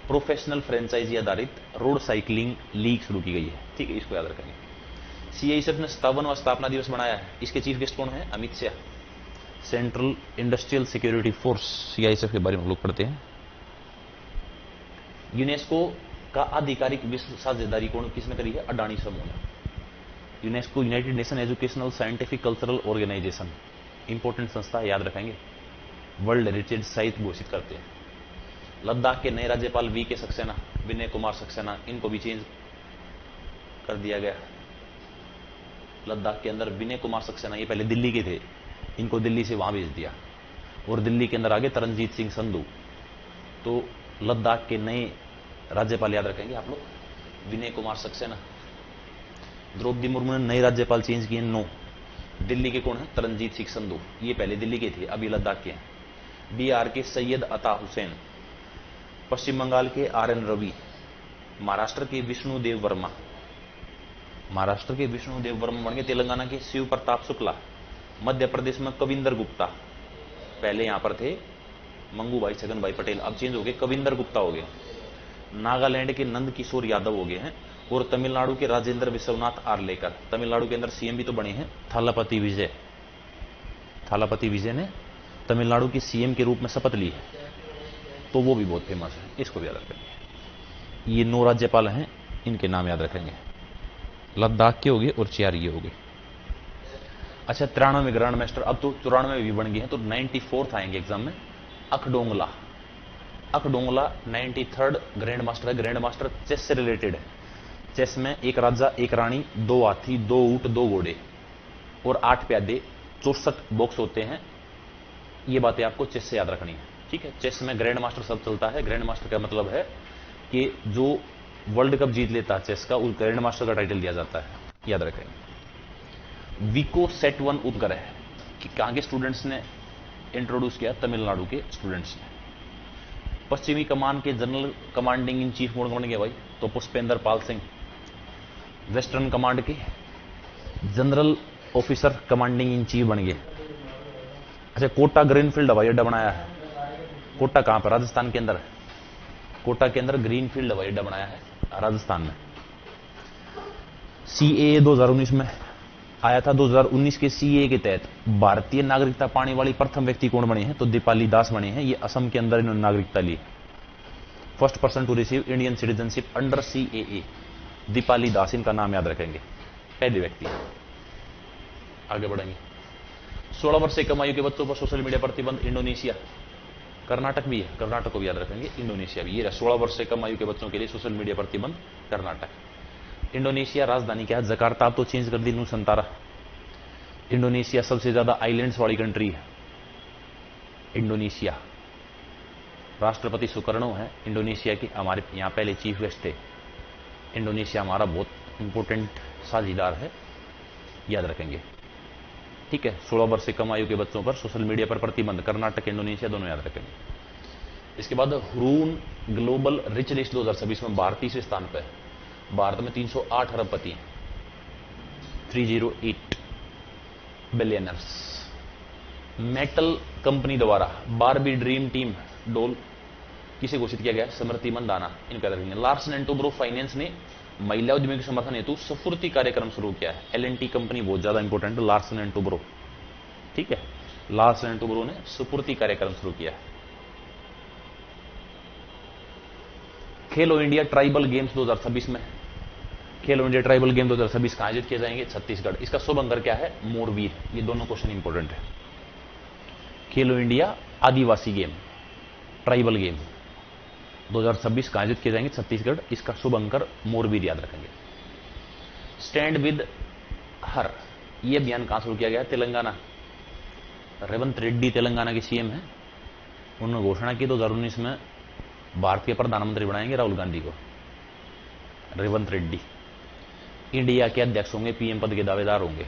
प्रोफेशनल फ्रेंचाइजी आधारित रोड साइकिलिंग लीग शुरू की गई है, ठीक है, इसको याद रखेंगे। सीआईएसएफ ने 57वां स्थापना दिवस मनाया है, इसके चीफ गेस्ट कौन है? Amit Shah. Central industrial security force, CISF के बारे में हम लोग पढ़ते हैं। यूनेस्को का आधिकारिक विश्व साझेदारी कौन किसने करी है? अडानी समूह ने। UNESCO United Nation Educational Scientific Cultural Organization, important संस्था, याद रखेंगे। वर्ल्ड हेरिटेज साइट घोषित करते हैं। लद्दाख के नए राज्यपाल वी के सक्सेना, विनय कुमार सक्सेना, इनको भी चेंज कर दिया गया। लद्दाख के अंदर विनय कुमार सक्सेना, ये पहले दिल्ली के थे, इनको दिल्ली से वहां भेज दिया। और दिल्ली के अंदर आगे तरनजीत सिंह संधू। तो लद्दाख के नए राज्यपाल याद रखेंगे आप लोग, विनय कुमार सक्सेना। द्रौपदी मुर्मू ने नए राज्यपाल चेंज किए 9। दिल्ली के कौन है? तरनजीत सिंह संधू, ये पहले दिल्ली के थे, अभी लद्दाख के हैं। बिहार के सैयद अता हुसैन, पश्चिम बंगाल के आरएन रवि, महाराष्ट्र के विष्णुदेव वर्मा, महाराष्ट्र के विष्णुदेव वर्मा बन गए। तेलंगाना के शिव प्रताप शुक्ला, मध्य प्रदेश में कविंदर गुप्ता, पहले यहां पर थे मंगूभाई छगन भाई पटेल, अब चेंज हो गए, कविंदर गुप्ता हो गए। नागालैंड के नंद किशोर यादव हो गए हैं। और तमिलनाडु के राजेंद्र विश्वनाथ आर्लेकर, तमिलनाडु के अंदर सीएम भी तो बने हैं, थालापति विजय। थालापति विजय ने तमिलनाडु की सीएम के रूप में शपथ ली है, तो वो भी बहुत फेमस है, इसको भी याद रखेंगे। ये 9 राज्यपाल हैं, इनके नाम याद रखेंगे। लद्दाख के हो गए और 4 ये हो गए। अच्छा 93 में ग्रैंड मास्टर, अब तो 94 भी बन गए हैं, तो 94th आएंगे एग्जाम में अकडोंगला। अकडोंगला 93rd ग्रैंड मास्टर है। ग्रैंड मास्टर चेस से रिलेटेड है। चेस में एक राजा, एक रानी, 2 हाथी, 2 ऊंट, 2 घोड़े और 8 प्यादे, 64 बॉक्स होते हैं। ये बातें आपको चेस से याद रखनी है, ठीक है। चेस में ग्रैंड मास्टर सब चलता है। ग्रैंड मास्टर का मतलब है कि जो वर्ल्ड कप जीत लेता है चेस का, उस ग्रैंड मास्टर का टाइटल दिया जाता है, याद रखेंगे। विको सेट 1 उपग्रह कि कहां के स्टूडेंट्स ने इंट्रोड्यूस किया? तमिलनाडु के स्टूडेंट्स ने। पश्चिमी कमान के जनरल कमांडिंग इन चीफ कौन बन गया भाई? तो पुष्पेंद्र पाल सिंह। वेस्टर्न कमांड के general officer commanding in chief बन गए। अच्छा कोटा ग्रीनफील्ड हवाई अड्डा बनाया है। कोटा कहां पर? राजस्थान के अंदर। कोटा के अंदर ग्रीनफील्ड हवाई अड्डा बनाया है राजस्थान में। सीएए 2019 में आया था। 2019 के सीएए के तहत भारतीय नागरिकता पाने वाली प्रथम व्यक्ति कौन बने हैं? तो दीपाली दास बने हैं। ये असम के अंदर इन्होंने नागरिकता ली। First person to receive Indian citizenship under CAA, Dipali Das, इनका नाम याद रखेंगे, पहले व्यक्ति। आगे बढ़ेंगे। 16 वर्ष से कम आयु के बच्चों पर सोशल मीडिया प्रतिबंध इंडोनेशिया। कर्नाटक भी है, कर्नाटक को भी याद रखेंगे, इंडोनेशिया भी। ये 16 वर्ष से कम आयु के बच्चों के लिए सोशल मीडिया प्रतिबंध कर्नाटक। इंडोनेशिया राजधानी क्या है? जकार्ता। अब तो चेंज कर दी नुसंतारा। इंडोनेशिया सबसे ज्यादा आइलैंड्स वाली कंट्री है इंडोनेशिया। राष्ट्रपति सुकर्णो है इंडोनेशिया के, हमारे यहां पहले चीफ गेस्ट थे। इंडोनेशिया हमारा बहुत इंपॉर्टेंट साझीदार है, याद रखेंगे, ठीक है। 16 वर्ष से कम आयु के बच्चों पर सोशल मीडिया पर प्रतिबंध, कर्नाटक इंडोनेशिया दोनों याद रखेंगे। इसके बाद हुरून ग्लोबल रिच लिस्ट 2026 में भारत तीसरे स्थान पर है। भारत में 308 अरबपति हैं, 308 बिलियनर्स। मेटल कंपनी द्वारा बारबी ड्रीम टीम डोल किसे घोषित किया गया? स्मृति मंदाना, इनका रखेंगे। लार्सन एंड टुब्रो फाइनेंस ने महिला उद्यमी के समर्थन हेतु सफुर्ती कार्यक्रम शुरू किया है। एलएनटी कंपनी बहुत ज्यादा इंपॉर्टेंट है, लार्सन एंड टुब्रो, ठीक है। लार्सन एंड टुब्रो ने सफुर्ती कार्यक्रम शुरू किया है। खेलो इंडिया ट्राइबल गेम्स 2026 में, खेलो इंडिया ट्राइबल गेम 2026 कहां आयोजित किए जाएंगे? छत्तीसगढ़। इसका शुभ अंक क्या है? मोरवीर। ये दोनों क्वेश्चन इंपॉर्टेंट है। खेलो इंडिया आदिवासी गेम, ट्राइबल गेम 2026 कहां आयोजित किए जाएंगे? छत्तीसगढ़। इसका शुभ अंकर मोरवीर, याद रखेंगे। स्टैंड विद हर, यह अभियान कहां शुरू किया गया? तेलंगाना। रेवंत रेड्डी तेलंगाना के सीएम हैं। उन्होंने घोषणा की 2019 में भारत के प्रधानमंत्री बनाएंगे राहुल गांधी को। रेवंत रेड्डी इंडिया के अध्यक्ष होंगे, पीएम पद के दावेदार होंगे।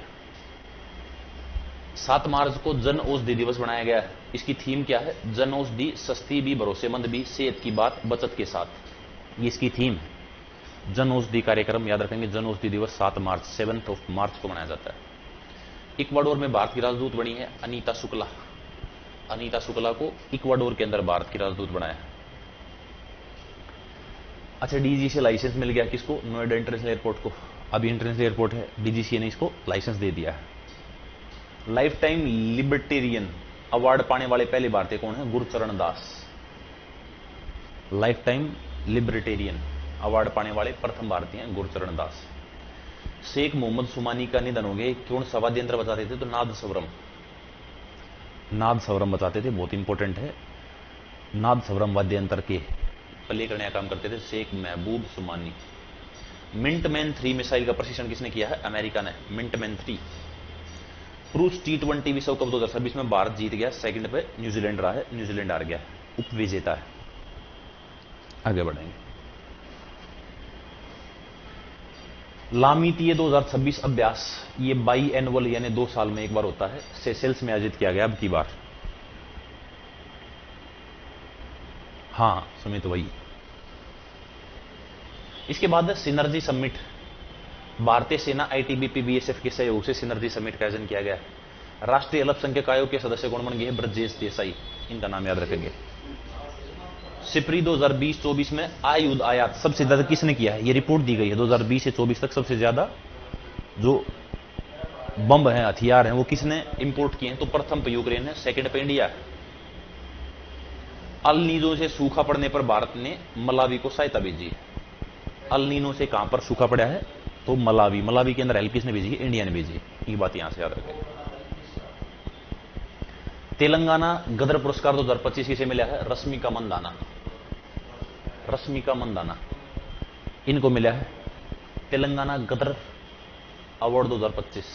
7 मार्च को जन औषधि दिवस बनाया गया है। इसकी थीम क्या है? जन औषधि, सस्ती भी, भरोसेमंद भी, सेहत की बात बचत के साथ। ये इसकी थीम है। जन औषधि कार्यक्रम, याद रखेंगे। जन औषधि दिवस 7 मार्च, 7 मार्च को मनाया जाता है। इक्वाडोर में भारत की राजदूत बनी है अनीता शुक्ला। अनीता शुक्ला को इक्वाडोर के अंदर भारत की राजदूत बनाया है। अच्छा डीजीसी लाइसेंस मिल गया किसको? नोएडा इंटरनेशनल एयरपोर्ट को। अभी इंटरनेशनल एयरपोर्ट है, डीजीसी ने इसको लाइसेंस दे दिया है। लाइफ टाइम लिबर्टेरियन अवार्ड पाने वाले पहले भारतीय कौन है? गुरचरण दास। लाइफ टाइम लिबर्टेरियन अवार्ड पाने वाले प्रथम भारतीय हैं गुरचरण दास। शेख मोहम्मद सुमानी का निधन हो गया। कौन सा वाद्य यंत्र बजाते थे? तो नाद स्वरम। नाद स्वरम बजाते थे, बहुत इंपॉर्टेंट है। नाद स्वरम वाद्य यंत्र के प्ले करने का काम करते थे शेख महबूब सुमानी। मिंटमैन 3 मिसाइल का प्रशिक्षण किसने किया है? अमेरिका ने। मिंटमैन 3। पुरुष T20 विश्व कप 2026 में भारत जीत गया, सेकंड पे न्यूजीलैंड रहा है, न्यूजीलैंड हार गया, उप विजेता है। आगे बढ़ेंगे। लामीतीय 2026 अभ्यास, ये बाई एनुअल यानी 2 साल में एक बार होता है, सेशेल्स में आयोजित किया गया अब की बार। हां सुमित वही। इसके बाद सिनर्जी समिट, भारतीय सेना आईटीबीपी बीएसएफ के सहयोग से सिनर्जी समिट का आयोजन किया गया। राष्ट्रीय अल्पसंख्यक आयोग के सदस्य कौन बन गए हैं? ब्रजेश देसाई, इनका नाम याद रखेंगे। सिप्री 2020-24 में आयुध आयात सबसे ज्यादा किसने किया है? ये रिपोर्ट दी गई है 2020 से 24 तक सबसे ज्यादा जो बम हैं, हथियार हैं, वो किसने इंपोर्ट किए हैं? तो प्रथम पे यूक्रेन है, सेकंड पे इंडिया है। अल नीनो से सूखा पड़ने पर भारत ने मलावी को सहायता भेजी। अल नीनो से कहां पर सूखा पड़ा है? तो मलावी, मलावी के अंदर हेल्प किसने भेजी है? इंडिया ने भेजी है। ये बात यहां से याद रखें। तेलंगाना गदर पुरस्कार 2025 किसे मिला है? रश्मिका मंदाना, रश्मिका मंदाना इनको मिला है तेलंगाना गदर अवार्ड 2025।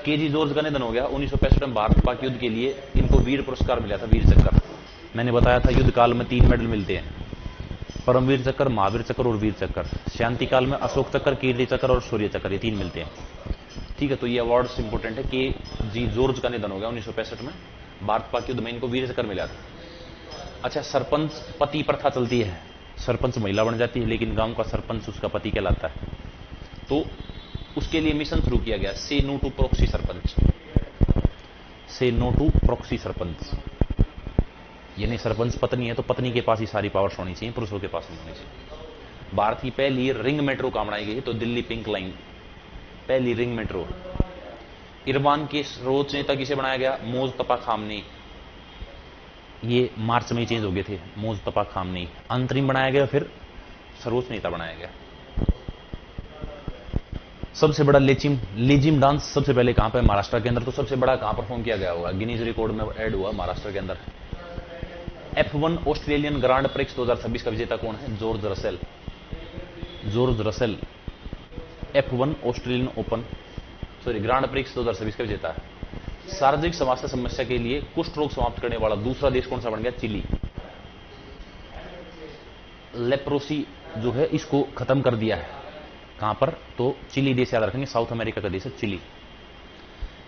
केजी जॉर्ज का निधन हो गया 1965 में। भारत पाक युद्ध के लिए इनको वीर पुरस्कार मिला था, वीर चक्र। मैंने बताया था युद्ध काल में 3 मेडल मिलते हैं, परमवीर चक्र, महावीर चक्र और वीर चक्र। शांति काल में अशोक चक्र, कीर्ति चक्र और सूर्य चक्र, ये 3 मिलते हैं। ठीक है, तो ये अवार्ड्स इंपॉर्टेंट है। के जी जॉर्ज का निधन हो गया 1965 में। भारत पाक युद्ध में इनको वीर चक्र मिला था। अच्छा, सरपंच पति प्रथा चलती है, सरपंच महिला बन जाती है, लेकिन गांव का सरपंच उसका पति कहलाता है। तो उसके लिए मिशन शुरू किया गया, से नो टू प्रॉक्सी सरपंच, से नो टू प्रॉक्सी सरपंच। यानी सरपंच पत्नी है तो पत्नी के पास ही सारी पावर्स होनी चाहिए, पुरुषों के पास नहीं होनी चाहिए। भारत की पहली रिंग मेट्रो कहां बनाई गई? तो दिल्ली पिंक लाइन, पहली रिंग मेट्रो। ईरान के सर्वोच्च नेता किसे बनाया गया? मोजतबा खामनी। ये मार्च में चेंज हो गए थे, मोजतबा खामनी अंतरिम बनाया गया, फिर सर्वोच्च नेता बनाया गया। सबसे बड़ा लेजिम डांस सबसे पहले कहां पे? महाराष्ट्र के अंदर। तो सबसे बड़ा कहां परफॉर्म किया गया होगा? गिनीज रिकॉर्ड में ऐड हुआ महाराष्ट्र के अंदर। F1 ऑस्ट्रेलियन ग्रांड प्रिक्स 2026 का विजेता कौन है? George Russell, George Russell F1 Australian open grand prix 2026 का विजेता है। सार्वजनिक स्वास्थ्य समस्या के लिए कुष्ठ रोग समाप्त करने वाला दूसरा देश कौन सा बन गया? चिली। लेप्रोसी जो है इसको खत्म कर दिया है, कहां पर? तो चिली देश याद रखेंगे, साउथ अमेरिका का देश है चिली।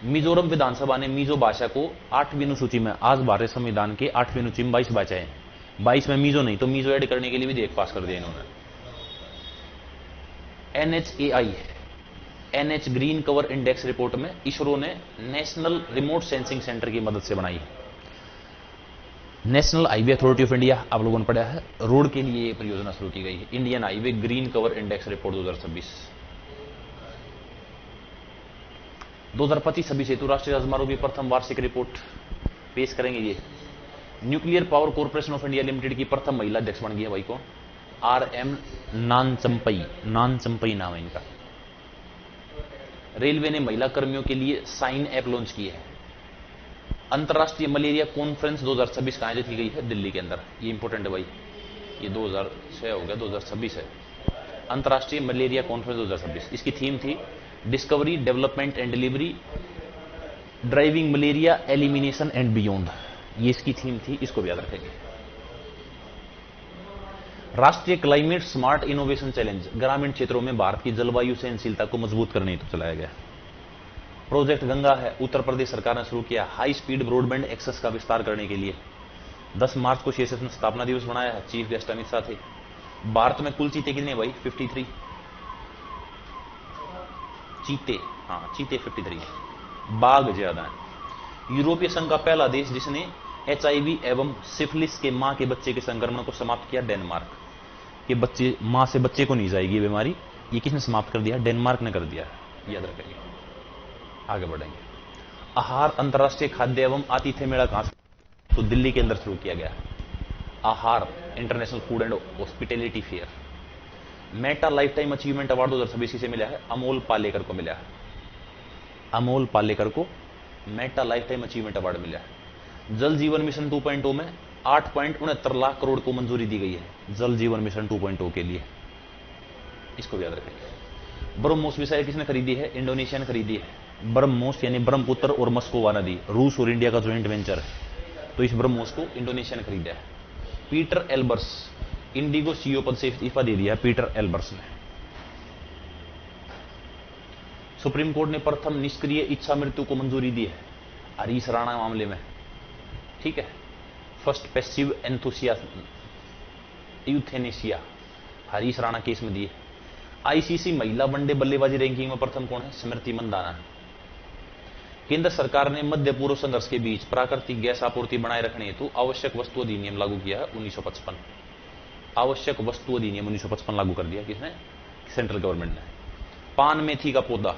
मिजोरम विधानसभा ने मिजो भाषा को 8वीं अनुसूची में, आज भारतीय संविधान के 8वीं अनुसूची में 22 भाषाएं हैं, 22 में मिजो नहीं, तो मिजो ऐड करने के लिए विधेयक पास कर दिया इन्होंने। NHAI, NH green cover index report में इसरो ने नेशनल रिमोट सेंसिंग सेंटर की मदद से बनाई है। National highway authority of India आप लोगों ने पढ़ा है, रोड के लिए परियोजना शुरू की गई है। Indian highway green cover index report 2026। 2025-26 हेतु राष्ट्रीय राजमार्गों की प्रथम वार्षिक रिपोर्ट पेश करेंगे। ये nuclear power corporation of India limited की प्रथम महिला अध्यक्ष बन गई है। भाई कौन? RM नानचंपई, नानचंपई नाम है इनका। रेलवे ने महिला कर्मियों के लिए साइन ऐप लॉन्च की है। अंतर्राष्ट्रीय मलेरिया कॉन्फ्रेंस 2026 का आयोजित की गई है दिल्ली के अंदर। ये इंपॉर्टेंट है भाई, ये 2006 हो गया, 2026 है अंतर्राष्ट्रीय मलेरिया कॉन्फ्रेंस 2026। इसकी थीम थी discovery, development and delivery, driving malaria elimination and beyond. ये इसकी थीम थी, इसको भी याद रखेंगे। राष्ट्रीय क्लाइमेट स्मार्ट इनोवेशन चैलेंज ग्रामीण क्षेत्रों में भारत की जलवायु सहनशीलता को मजबूत करने हेतु चलाया गया। प्रोजेक्ट गंगा है, उत्तर प्रदेश सरकार ने शुरू किया हाई स्पीड ब्रॉडबैंड एक्सेस का विस्तार करने के लिए। 10 मार्च को CSS ने स्थापना दिवस मनाया है, चीफ गेस्ट अमित शाह थे। भारत में कुल चीते कितने भाई? 53 चीते, हाँ चीते 53, बाघ ज्यादा है। यूरोपीय संघ का पहला देश जिसने HIV एवं सिफिलिस के मां के बच्चे के संक्रमण को समाप्त किया, डेनमार्क। के बच्चे, मां से बच्चे को नहीं जाएगी बीमारी, ये किसने समाप्त कर दिया? डेनमार्क ने कर दिया, याद रखेंगे। आगे बढ़ेंगे। आहार अंतर्राष्ट्रीय खाद्य एवं आतिथ्य मेला कहां से? तो दिल्ली के अंदर शुरू किया गया। आहार international food and hospitality fair. Meta life time achievement award 2026 से मिला है, अमोल पालेकर को मिला है। अमोल पालेकर को Meta life time achievement award मिला है। जल जीवन मिशन 2.0 में 8.69 लाख करोड़ को मंजूरी दी गई है, जल जीवन मिशन 2.0 के लिए, इसको याद रखेंगे। ब्रह्मोस मिसाइल किसने खरीदी है? इंडोनेशिया ने खरीदी है। ब्रह्मोस यानी ब्रह्मपुत्र और मस्कोवा नदी, रूस और इंडिया का ज्वाइंट वेंचर है, तो इस ब्रह्मोस को इंडोनेशिया ने खरीदा है। पीटर एल्बर्स इंडिगो CEO पद से इस्तीफा दे दिया पीटर एल्बर्स ने। सुप्रीम कोर्ट ने प्रथम निष्क्रिय इच्छा मृत्यु को मंजूरी दी है हरीश राणा मामले में, ठीक है। First passive enthusiasm euthanasia Harish Rana case में दिए। ICC महिला वनडे बल्लेबाजी रैंकिंग में प्रथम कौन है? स्मृति मंदाना। केंद्र सरकार ने मध्य पूर्व संघर्ष के बीच प्राकृतिक गैस आपूर्ति बनाए रखने हेतु आवश्यक वस्तु अधिनियम लागू किया है 1955। आवश्यक वस्तु अधिनियम 1955 लागू कर दिया किसने? सेंट्रल गवर्नमेंट ने। पान मेथी का पौधा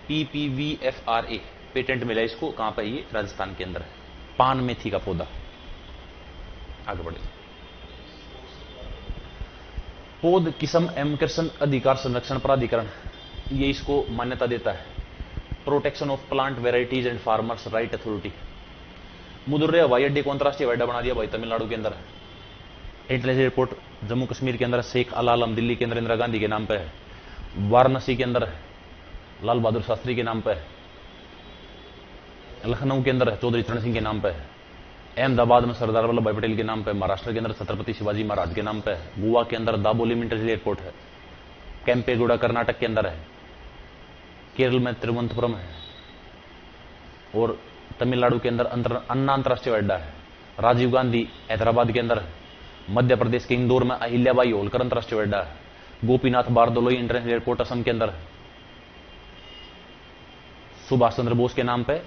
PPVFRA पेटेंट मिला इसको, कहां पर? ये राजस्थान के अंदर है, पान मेथी का पौधा। आगे बढ़े। पौध किस्म एवं कृषि अधिकार संरक्षण प्राधिकरण ये इसको मान्यता देता है। Protection of plant varieties and farmers right authority. मुदर्रे हवाई अड्डे को अंतरराष्ट्रीय हवाई अड्डा बना दिया भाई तमिलनाडु के अंदर। इंटरनेशनल एयरपोर्ट जम्मू कश्मीर के अंदर शेख अल आलम, दिल्ली के अंदर इंदिरा गांधी के नाम पे है, वाराणसी के अंदर लाल बहादुर शास्त्री के नाम पे है, लखनऊ के अंदर चौधरी चरण सिंह के नाम पे है, अहमदाबाद में सरदार वल्लभ भाई पटेल के नाम पे, महाराष्ट्र के अंदर छत्रपति शिवाजी महाराज के नाम पे है, गोवा के अंदर दाबोली इंटरनेशनल एयरपोर्ट है, कैंपेगौड़ा कर्नाटक के अंदर है, केरल में तिरुवनंतपुरम है, और तमिलनाडु के अंदर अन्ना अंतरराष्ट्रीय अड्डा है, राजीव गांधी हैदराबाद के अंदर है, मध्य प्रदेश के इंदौर में अहिल्याबाई होलकर अंतरराष्ट्रीय अड्डा है, गोपीनाथ बारदोलोई इंटरनेशनल एयरपोर्ट असम के अंदर है, सुभाष चंद्र बोस के नाम पे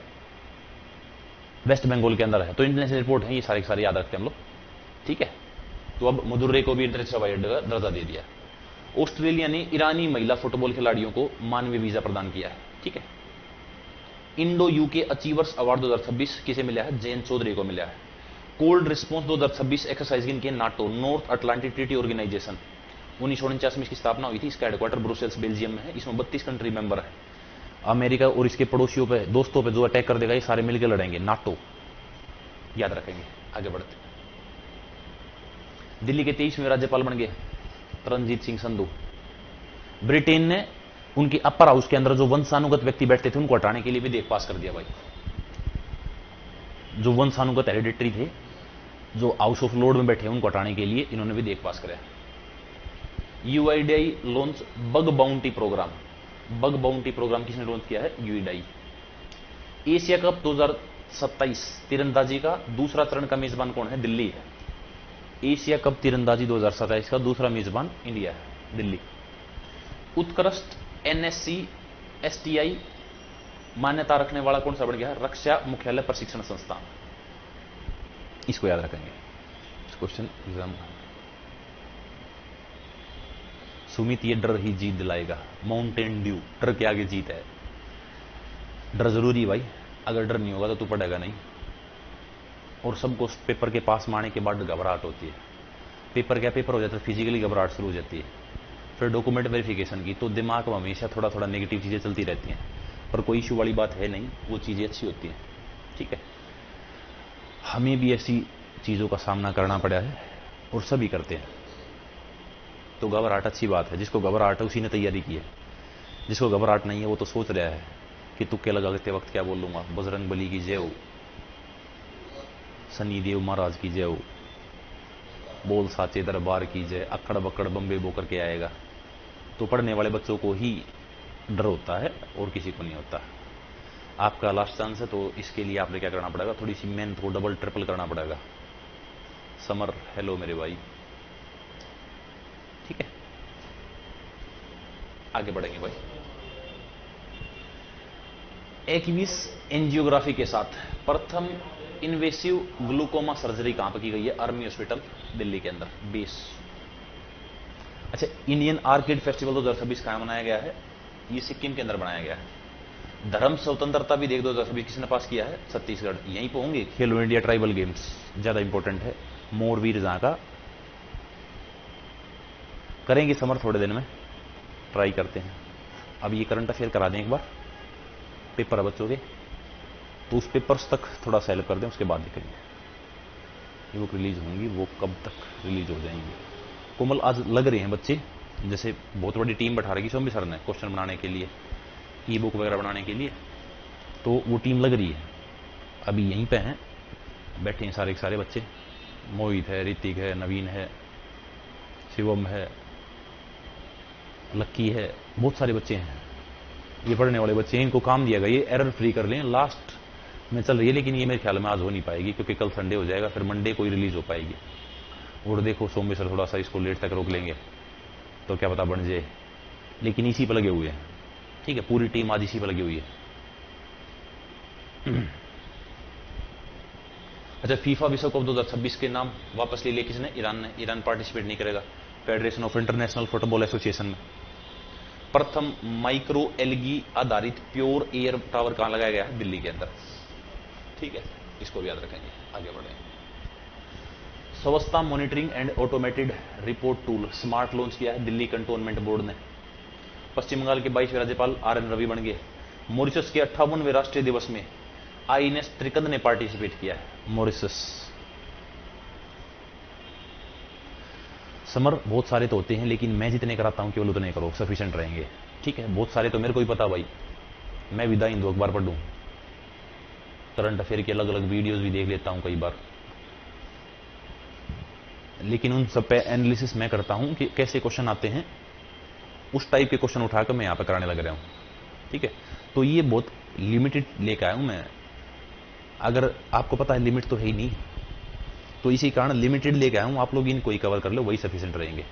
वेस्ट बंगाल के अंदर है। तो इंटरनेशनल एयरपोर्ट है ये सारे के सारे याद रखते हैं हम लोग, ठीक है। तो अब मदुरै को भी इंटरनेशनल हवाई अड्डे का दर्जा दे दिया। ऑस्ट्रेलिया ने ईरानी महिला फुटबॉल खिलाड़ियों को मानवीय वीजा प्रदान किया है, ठीक है। इंडो यूके अचीवर्स अवार्ड 2026 किसे मिला है? जैन चौधरी को मिला है। कोल्ड रिस्पॉन्स 2026 एक्सरसाइज इनके NATO North Atlantic Treaty Organization 1949 में इसकी स्थापना हुई थी। इसका हेडक्वार्टर ब्रुसेल्स बेल्जियम में है। इसमें 32 कंट्री मेंबर है। अमेरिका और इसके पड़ोसियों पे, दोस्तों पे जो अटैक कर देगा ये सारे मिलकर लड़ेंगे, नाटो याद रखेंगे। आगे बढ़ते, दिल्ली के 23वें राज्यपाल बन गए तरनजीत सिंह संधू। ब्रिटेन ने उनकी अपर हाउस के अंदर जो वंशानुगत व्यक्ति बैठते थे उनको हटाने के लिए विधेयक पास कर दिया भाई। जो वंशानुगत हेरिडिटरी थे, जो हाउस ऑफ लॉर्ड में बैठे उनको हटाने के लिए इन्होंने विधेयक पास कराया। UIDAI launch bug bounty program. Bug bounty program किसने लॉन्च किया है? यूआईडीआई। एशिया कप 2027 तीरंदाजी का दूसरा चरण का मेजबान कौन है? दिल्ली है। एशिया कप तीरंदाजी 2027 का दूसरा मेजबान इंडिया है, दिल्ली। उत्कृष्ट एनएससी एसटीआई मान्यता रखने वाला कौन सा बन गया है? रक्षा मुख्यालय प्रशिक्षण संस्थान। इसको याद रखेंगे, इस क्वेश्चन एग्जाम। सुमित, ये डर ही जीत दिलाएगा। माउंटेन ड्यू, डर के आगे जीत है। डर जरूरी है भाई, अगर डर नहीं होगा तो तू पढ़ेगा नहीं। और सबको पेपर के पास में आने के बाद घबराहट होती है। पेपर क्या पेपर हो जाता है, फिजिकली घबराहट शुरू हो जाती है। फिर डॉक्यूमेंट वेरिफिकेशन की, तो दिमाग में हमेशा थोड़ा थोड़ा नेगेटिव चीजें चलती रहती हैं, पर कोई इशू वाली बात है नहीं, वो चीजें अच्छी होती हैं, ठीक है। हमें भी ऐसी चीजों का सामना करना पड़ा है और सभी करते हैं। तो घबराहट अच्छी बात है। जिसको घबराहट है उसी ने तैयारी की है। जिसको घबराहट नहीं है वो तो सोच रहा है कि तुक्के लगाते वक्त क्या बोल लूंगा। बजरंग बली की जय हो, सनी देव महाराज की जय हो, बोल साचे दरबार की जय, अक्कड़ बक्कड़ बम्बे बो करके आएगा। तो पढ़ने वाले बच्चों को ही डर होता है और किसी को नहीं होता। आपका लास्ट चांस है, तो इसके लिए आपने क्या करना पड़ेगा? थोड़ी सी मेहनत को डबल ट्रिपल करना पड़ेगा। समर, हेलो मेरे भाई, ठीक है। आगे बढ़ेंगे भाई। एक्विस एंजियोग्राफी के साथ प्रथम इन्वेसिव ग्लूकोमा सर्जरी कहां पर की गई है? आर्मी हॉस्पिटल दिल्ली के अंदर, बेस। अच्छा, इंडियन आर्किड फेस्टिवल 2026 कहां मनाया गया है? ये सिक्किम के अंदर बनाया गया है। धर्म स्वतंत्रता भी देख 2026 किसने पास किया है? छत्तीसगढ़। यहीं पे होंगे खेलो इंडिया ट्राइबल गेम्स, ज्यादा इंपॉर्टेंट है। मोरवीर जहां का करेंगे समर, थोड़े दिन में ट्राई करते हैं। अब ये करंट अफेयर करा दें एक बार, पेपर है बच्चों के, तो उस पेपर्स तक थोड़ा सा हेल्प कर दें, उसके बाद निकलेंगे। ये बुक रिलीज होंगी, वो कब तक रिलीज हो जाएंगी? कोमल, आज लग रहे हैं बच्चे, जैसे बहुत बड़ी टीम बैठा रखी सोमी सर ने क्वेश्चन बनाने के लिए, ई बुक वगैरह बनाने के लिए, तो वो टीम लग रही है। अभी यहीं पे हैं, बैठे हैं सारे के सारे बच्चे। मोहित है, ऋतिक है, नवीन है, शिवम है, लक्की है, बहुत सारे बच्चे हैं। ये पढ़ने वाले बच्चे हैं, इनको काम दिया गया ये एरर फ्री कर लें। लास्ट में चल रही है, लेकिन ये मेरे ख्याल में आज हो नहीं पाएगी, क्योंकि कल संडे हो जाएगा, फिर मंडे को ही रिलीज हो पाएगी। और देखो सोमवार सर थोड़ा सा इसको लेट तक रोक लेंगे तो क्या पता बन जाए, लेकिन इसी पर लगे हुए हैं, ठीक है। पूरी टीम आज इसी पर लगी हुई है। अच्छा, फीफा विश्व कप 2026 के नाम वापस ले लिए किसने? ईरान ने। ईरान पार्टिसिपेट नहीं करेगा federation of international football association में। प्रथम माइक्रो एलगी आधारित प्योर एयर टावर कहां लगाया गया है? दिल्ली के अंदर, ठीक है। इसको भी याद रखेंगे। आगे बढ़े। स्वच्छता monitoring and automated report tool smart launch किया है दिल्ली कंटोनमेंट बोर्ड ने। पश्चिम बंगाल के 22वें राज्यपाल RN रवि बन गए। मॉरिशस के 58वें राष्ट्रीय दिवस में INS त्रिकंद ने पार्टिसिपेट किया है। मॉरिशस। समर बहुत सारे तो होते हैं, लेकिन मैं जितने कराता हूं केवल उतने करो, सफिशिएंट रहेंगे। ठीक है, बहुत सारे तो मेरे को ही पता भाई, मैं विदा हिंदू अखबार पढ़ दूं, करंट अफेयर की अलग अलग वीडियोस भी देख लेता हूं कई बार, लेकिन उन सब पे एनालिसिस मैं करता हूं कि कैसे क्वेश्चन आते हैं, उस टाइप के क्वेश्चन उठाकर मैं यहां पर कराने लग रहा हूं। ठीक है, तो ये बहुत लिमिटेड लेकर आया हूं मैं। अगर आपको पता है लिमिट तो है ही नहीं, तो इसी कारण लिमिटेड लेकर आया हूं, आप लोग इनको ही कवर कर लो, वही सफिशिएंट रहेंगे।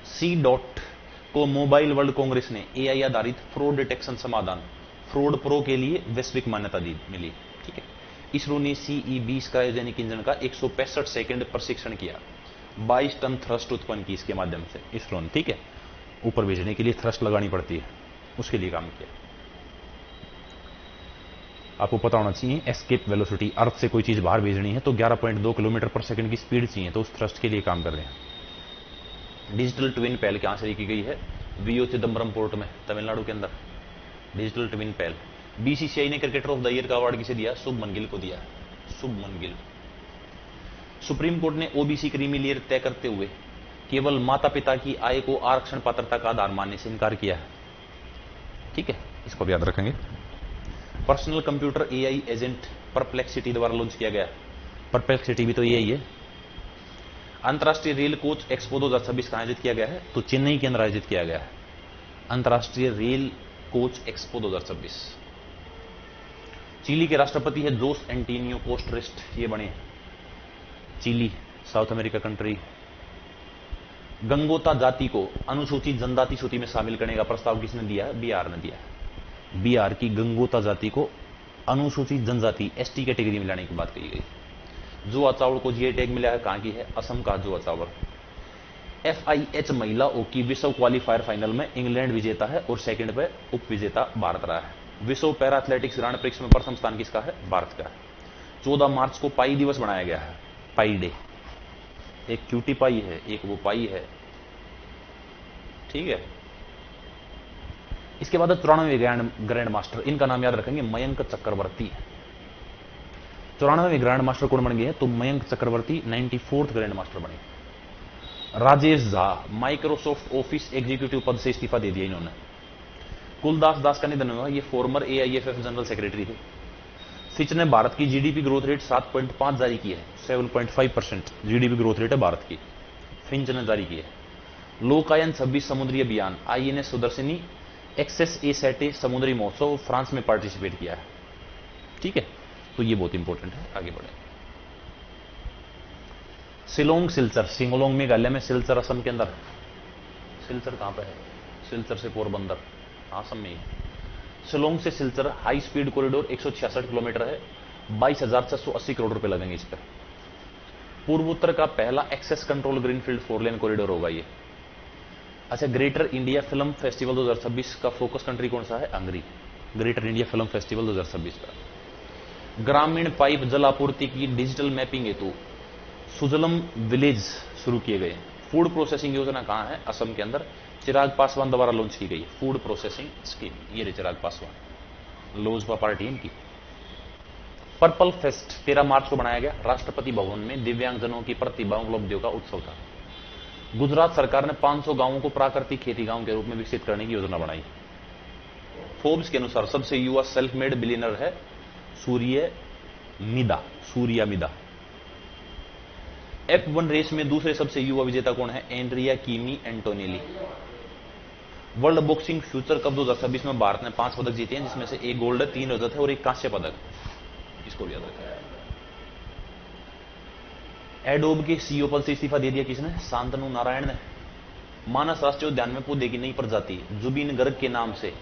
सी डॉट को मोबाइल वर्ल्ड कांग्रेस ने AI आधारित फ्रॉड डिटेक्शन समाधान फ्रॉड प्रो के लिए वैश्विक मान्यता दी मिली। ठीक है, इसरो ने CE-20 क्रायोजेनिक इंजन का 165 सेकंड प्रशिक्षण किया, 22 टन थ्रस्ट उत्पन्न की इसके माध्यम से इसरो ने। ठीक है, ऊपर भेजने के लिए थ्रस्ट लगानी पड़ती है, उसके लिए काम किया। आपको पता होना चाहिए एस्केप वेलोसिटी, अर्थ से कोई चीज बाहर भेजनी है तो 11.2 किलोमीटर पर सेकंड की स्पीड चाहिए, तो उस थ्रस्ट के लिए काम कर रहे हैं। डिजिटल ट्विन पहल कहां से की गई है? VO चिदम्बरम पोर्ट में, तमिलनाडु के अंदर डिजिटल ट्विन पहल। BCCI ने क्रिकेटर ऑफ द ईयर का अवार्ड किसे दिया? शुभमन गिल को दिया, शुभमन गिल। सुप्रीम कोर्ट ने OBC क्रीमी लेयर तय करते हुए केवल माता पिता की आय को आरक्षण पात्रता का आधार मानने से इनकार किया है। ठीक है, इसको भी याद रखेंगे। Personal computer AI agent perplexity द्वारा लॉन्च किया गया। परप्लेक्सिटी भी तो यही है। अंतर्राष्ट्रीय रेल कोच एक्सपो 2026 का आयोजित किया गया है, तो चेन्नई के अंदर आयोजित किया गया है अंतर्राष्ट्रीय रेल कोच एक्सपो 2026। चिली के राष्ट्रपति है जोस एंटोनियो कोस्टरेस्ट, ये बने chilli, south America country. Gangota जाति को अनुसूचित जनजाति सूची में शामिल करने का प्रस्ताव किसने दिया है? बिहार ने दिया है। बिहार की गंगोता जाति को अनुसूचित जनजाति ST कैटेगरी में लाने की बात कही गई। जुआ चावल को GI टैग मिला है, कहां की है? असम का जुआ चावल। FIH महिला हॉकी विश्व क्वालिफायर फाइनल में इंग्लैंड विजेता है और सेकंड पे उप विजेता भारत रहा है। विश्व पैरा एथलेटिक्स ग्रांड प्रिक्स में प्रथम स्थान किसका है? भारत का है। 14 मार्च को पाई दिवस बनाया गया है, पाई डे। एक क्यूटी पाई है, एक वो पाई है। ठीक है, इसके बाद 94वें ग्रैंड मास्टर, इनका नाम याद रखेंगे, मयंक चक्रवर्ती। 94वें ग्रैंड मास्टर कौन बन गए हैं? तो मयंक चक्रवर्ती 94th ग्रैंड मास्टर बने। Rajesh Jha Microsoft office executive पद से इस्तीफा दे दिया इन्होंने। कुलदास दास का निधन हुआ, ये फॉर्मर AIFF जनरल सेक्रेटरी थे। फिच ने भारत की GDP ग्रोथ रेट 7.5 जारी की है, 7.5% GDP ग्रोथ रेट है भारत की, फिंच ने जारी की है। लोकायन 26 समुद्री अभियान INS सुदर्शनी एक्सेस ए सैटे समुद्री महोत्सव फ्रांस में पार्टिसिपेट किया है। ठीक है, तो ये बहुत इंपॉर्टेंट है। आगे बढ़े। शिलोंग सिलचर, सिंगलोंग मेघालय में, सिलचर असम के अंदर। सिलचर कहां पे है? सिलचर से पोरबंदर, असम में ही। शिलोंग से Silchar high speed corridor 166 kilometre है, 22,680 करोड़ रुपए लगेंगे इस पर। पूर्वोत्तर का पहला एक्सेस कंट्रोल ग्रीनफील्ड 4 लेन कॉरिडोर होगा ये। अच्छा, ग्रेटर इंडिया फिल्म फेस्टिवल 2026 का फोकस कंट्री कौन सा है? Hungary. Greater India film festival 2026 का। ग्रामीण पाइप जल आपूर्ति की डिजिटल मैपिंग हेतु सुजलम विलेज शुरू किए गए। फूड प्रोसेसिंग योजना कहां है? असम के अंदर, चिराग पासवान द्वारा लॉन्च की गई फूड प्रोसेसिंग स्कीम। ये रे चिराग पासवान, लोजपा पार्टी इनकी। पर्पल फेस्ट 13 मार्च को बनाया गया, राष्ट्रपति भवन में दिव्यांगजनों की प्रतिभा उपलब्धियों का उत्सव था। गुजरात सरकार ने 500 गांवों को प्राकृतिक खेती गांव के रूप में विकसित करने की योजना बनाई। फोर्ब्स के अनुसार सबसे युवा सेल्फ मेड बिलियनर है सूर्य मिदा। F1 रेस में दूसरे सबसे युवा विजेता कौन है? एंड्रिया कीमी Antonelli. World boxing future cup 2026 में भारत ने 5 पदक जीते हैं, जिसमें से 1 गोल्ड है, 3 रजत है और 1 कांस्य पदक। इसको भी याद रखें। एडोब के CEO पद से इस्तीफा दे दिया किसने? शांतनु नारायण ने। मानस राष्ट्रीय उद्यान में पौधे की नई प्रजाति जुबिन गर्ग के नाम से,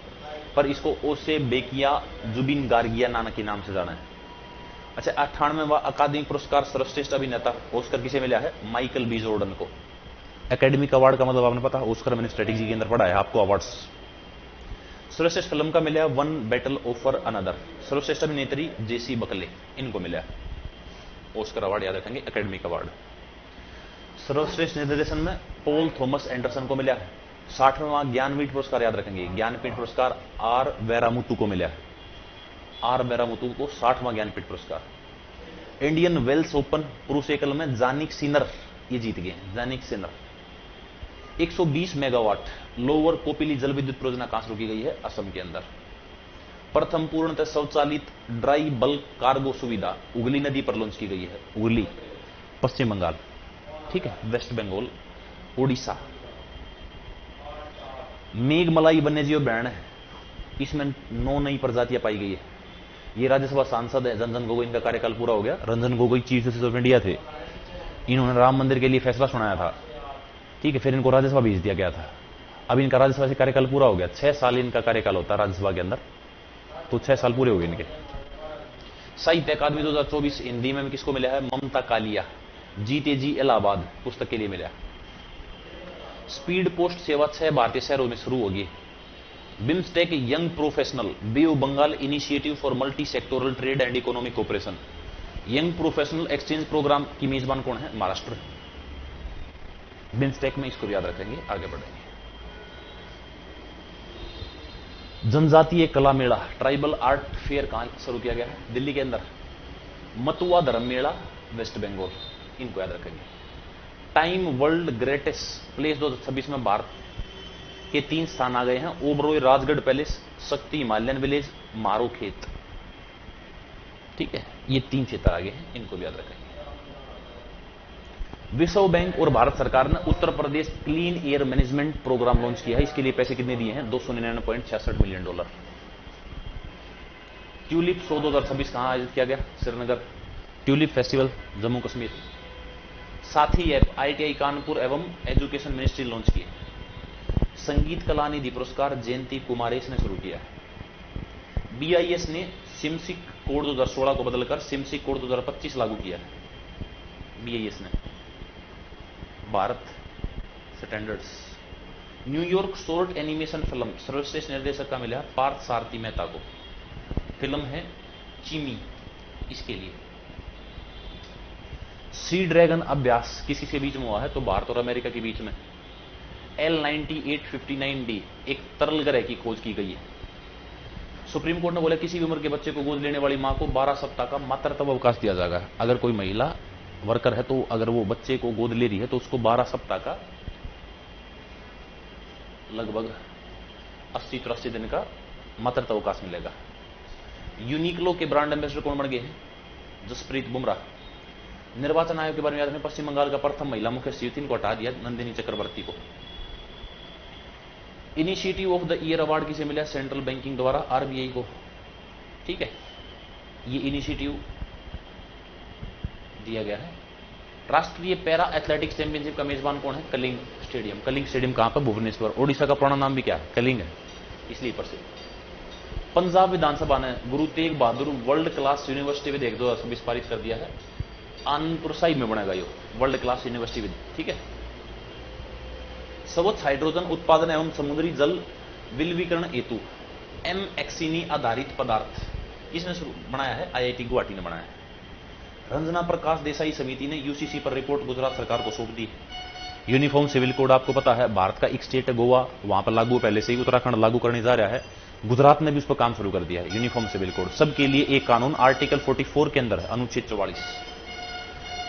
पर इसको ओसे बेकिया जुबिन गार्गिया नाना के नाम से जाना है। अच्छा, 98वां अकादमिक पुरस्कार सर्वश्रेष्ठ अभिनेता ऑस्कर किसे मिला है? माइकल बी जॉर्डन को। एकेडमिक अवार्ड का मतलब आपने पता, ऑस्कर मैंने स्ट्रेटेजी के अंदर पढ़ा है आपको अवार्ड्स। सर्वश्रेष्ठ फिल्म का मिला वन बैटल ऑफर अनदर। सर्वश्रेष्ठ अभिनेत्री जेसी बकले, इनको मिला ऑस्कर अवार्ड, याद रखेंगे, एकेडमिक अवार्ड। सर्वश्रेष्ठ निर्देशन में पॉल थॉमस एंडरसन को मिला है। 60वां ज्ञानपीठ पुरस्कार याद रखेंगे, ज्ञानपीठ पुरस्कार आर वेरामुतु को मिला है, आर वेरामुतु को 60वां ज्ञानपीठ पुरस्कार। इंडियन वेल्स ओपन पुरुष एकल में जानिक सिनर ये जीत गए हैं, जानिक सिनर। 120 मेगावाट लोअर कोपिली जल विद्युत परियोजना कहां शुरू की गई है, असम के अंदर। प्रथम पूर्णतः स्वचालित ड्राई बल्क कार्गो सुविधा उगली नदी पर लॉन्च की गई है, उगली पश्चिम बंगाल, ठीक है, वेस्ट बंगाल, उड़ीसा। मेघमलाई वन्यजीव अभयारण्य है, इसमें 9 नई प्रजातियां पाई गई है। ये राज्यसभा सांसद है रंजन गोगोई, इनका कार्यकाल पूरा हो गया। Ranjan Gogoi chief justice of India थे, इन्होंने राम मंदिर के लिए फैसला सुनाया था, ठीक है, फिर इनको राज्यसभा भेज दिया गया था। अब इनका राज्यसभा से कार्यकाल पूरा हो गया, 6 साल इनका कार्यकाल होता है राज्यसभा के अंदर, तो 6 साल पूरे हो गए इनके। साहित्य अकादमी 2024 हिंदी में किसको मिला है, ममता कालिया, जीते जी इलाहाबाद पुस्तक के लिए मिला। स्पीड पोस्ट सेवा 6 भारतीय शहरों में शुरू होगी। BIMSTEC young professional Bay of Bengal initiative for multi sectoral trade and economic cooperation, young professional exchange programme की मेजबान कौन है, महाराष्ट्र। बिम्स्टेक में इसको भी याद रखेंगे, आगे बढ़ेंगे। जनजातीय कला मेला ट्राइबल आर्ट फेयर कहां शुरू किया गया है, दिल्ली के अंदर। मतुआ धर्म मेला वेस्ट बंगाल, इनको याद रखेंगे। टाइम वर्ल्ड ग्रेटेस्ट प्लेस 2026 में भारत के 3 स्थान आ गए हैं, ओबरॉय राजगढ़ पैलेस, शक्ति हिमालयन विलेज, मारो खेत, ठीक है, ये 3 क्षेत्र आ गए हैं, इनको भी याद रखेंगे। विश्व बैंक और भारत सरकार ने Uttar Pradesh clean air management program launch किया है, इसके लिए पैसे कितने दिए हैं, $299.66 मिलियन। ट्यूलिप शो 2026 कहां आयोजित किया गया, Srinagar. Tulip festival Jammu Kashmir. Saathi app ITI Kanpur एवं एजुकेशन मिनिस्ट्री लॉन्च किए। संगीत कला निधि पुरस्कार जयंती कुमारेश ने शुरू किया है। BIS ने सिमसिक कोड 2016 को बदलकर सिमसिक कोड 2025 लागू किया है, BIS ने, Bharat standards. New York short animation film सर्वश्रेष्ठ निर्देशक का मिला पार्थ सारथी मेहता को, फिल्म है चिमी, इसके लिए। सी ड्रैगन अभ्यास किसी के बीच में हुआ है, तो भारत और अमेरिका के बीच में। L9859D एक तरल ग्रह की खोज की गई है। सुप्रीम कोर्ट ने बोला किसी भी उम्र के बच्चे को गोद लेने वाली मां को 12 सप्ताह का मातृत्व अवकाश दिया जाएगा। अगर कोई महिला वर्कर है तो अगर वो बच्चे को गोद ले रही है तो उसको 12 सप्ताह का लगभग 80-83 दिन का मातृत्व अवकाश मिलेगा। यूनिक्लो के ब्रांड एम्बेसडर कौन बन गए हैं, जसप्रीत बुमराह। निर्वाचन आयोग के बारे में याद रखें, पश्चिम बंगाल का प्रथम महिला मुख्य सचिव थी, इनको हटा दिया नंदिनी चक्रवर्ती को। Initiative of the year award किसे मिला, सेंट्रल बैंकिंग द्वारा RBI को, ठीक है, ये इनिशिएटिव दिया गया है। राष्ट्रीय पैरा एथलेटिक्स चैंपियनशिप का मेजबान कौन है, कलिंग स्टेडियम। कलिंग स्टेडियम कहां पर, भुवनेश्वर। ओडिशा का पुराना नाम भी क्या है, कलिंग है, इसलिए प्रसिद्ध। पंजाब विधानसभा ने Guru Tegh Bahadur world class university विधेयक 2026 पारित कर दिया है। आनंदपुर साहिब में बनेगा ये वर्ल्ड क्लास यूनिवर्सिटी विधेयक, ठीक है। स्वच्छ हाइड्रोजन उत्पादन एवं समुद्री जल विलवीकरण हेतु एमएक्सिनी आधारित पदार्थ, इसने बनाया है, IIT गुवाहाटी ने बनाया है। रंजना प्रकाश देसाई समिति ने UCC पर रिपोर्ट गुजरात सरकार को सौंप दी। यूनिफॉर्म सिविल कोड आपको पता है, भारत का एक स्टेट है गोवा, वहां पर लागू पहले से ही, उत्तराखंड लागू करने जा रहा है, गुजरात ने भी उस पर काम शुरू कर दिया है। यूनिफॉर्म सिविल कोड सबके लिए एक कानून, आर्टिकल 44 के अंदर है, अनुच्छेद 44।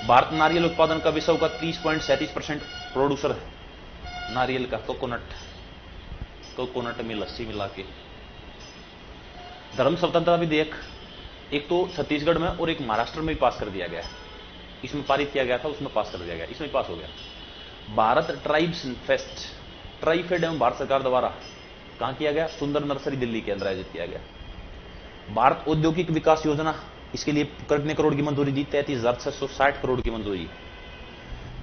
भारत नारियल उत्पादन का विश्व का 30.37% प्रोड्यूसर है, नारियल का, कोकोनट में लस्सी मिला के। धर्म स्वतंत्रता विधेयक एक तो छत्तीसगढ़ में और एक महाराष्ट्र में भी पास कर दिया गया है, इसमें पारित किया गया था, उसमें पास कर दिया गया, इसमें पास हो गया। भारत ट्राइब्स फेस्ट, ट्राइफेड एवं भारत सरकार द्वारा कहां किया गया, सुंदर नर्सरी दिल्ली के अंदर आयोजित किया गया। भारत औद्योगिक विकास योजना, इसके लिए कितने करोड़ की मंजूरी दी, 33,660 करोड़ की मंजूरी।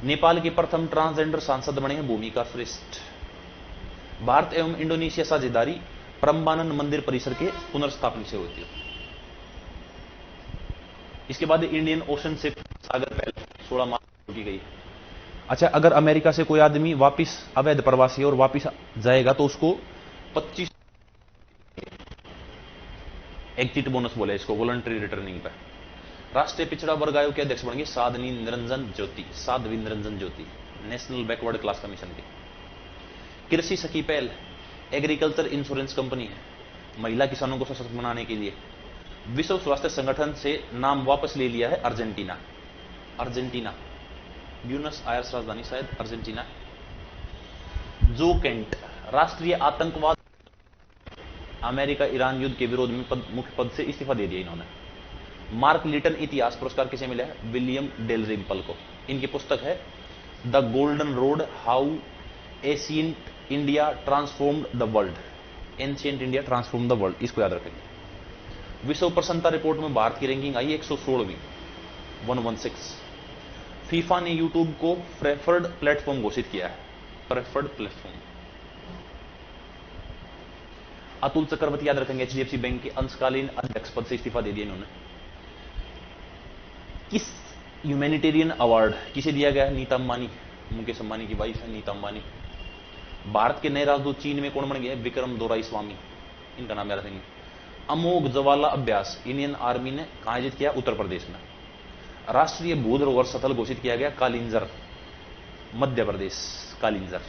नेपाल के प्रथम ट्रांसजेंडर सांसद बने हैं भूमिका श्रेष्ठ। भारत एवं इंडोनेशिया साझेदारी प्रम्बानन मंदिर परिसर के पुनर्स्थापन से होती है। इसके बाद इंडियन ओशन शिप सागर पहल 16 मार्च की गई। अच्छा, अगर अमेरिका से कोई आदमी वापिस अवैध प्रवासी और वापिस जाएगा तो उसको 25 एग्जिट बोनस बोले इसको, वॉलंटरी रिटर्निंग पर। राष्ट्रीय पिछड़ा वर्ग आयोग के अध्यक्ष बनेंगे Sadhvi Niranjan Jyoti, national backward class commission के। कृषि सखी पहल एग्रीकल्चर इंश्योरेंस कंपनी है, महिला किसानों को सशक्त बनाने के लिए। विश्व स्वास्थ्य संगठन से नाम वापस ले लिया है अर्जेंटीना। अर्जेंटीना, ब्यूनस आयर्स राजधानी शायद अर्जेंटीना। जो केंट राष्ट्रीय आतंकवाद, अमेरिका ईरान युद्ध के विरोध में मुख्य पद से इस्तीफा दे दिया इन्होंने। मार्क लिटन इतिहास पुरस्कार किसे मिला है? विलियम डेलरिम्पल को। इनकी पुस्तक है the golden road, how ancient India transformed the world. Ancient India transform the world, इसको याद रखेंगे। विश्व प्रसन्नता रिपोर्ट में भारत की रैंकिंग आई 116वीं, 116। फीफा ने यूट्यूब को प्रेफर्ड प्लेटफॉर्म घोषित किया है, प्रेफर्ड प्लेटफॉर्म। अतुल चक्रवर्ती याद रखेंगे, एचडीएफसी बैंक के अंशकालीन अध्यक्ष पद से इस्तीफा दे दिया इन्होंने। किस ह्यूमैनिटेरियन अवार्ड किसे दिया गया है? नीता अंबानी, मुकेश अंबानी की वाइफ है नीता अंबानी। भारत के नए राजदूत चीन में कौन बन गए? विक्रम दोराईस्वामी, इनका नाम याद रखेंगे। अमोघ ज्वाला अभ्यास इंडियन आर्मी ने कहां आयोजित किया? उत्तर प्रदेश में। राष्ट्रीय भूधरोहर स्थल घोषित किया गया कालिंजर, मध्य प्रदेश, कालिंजर।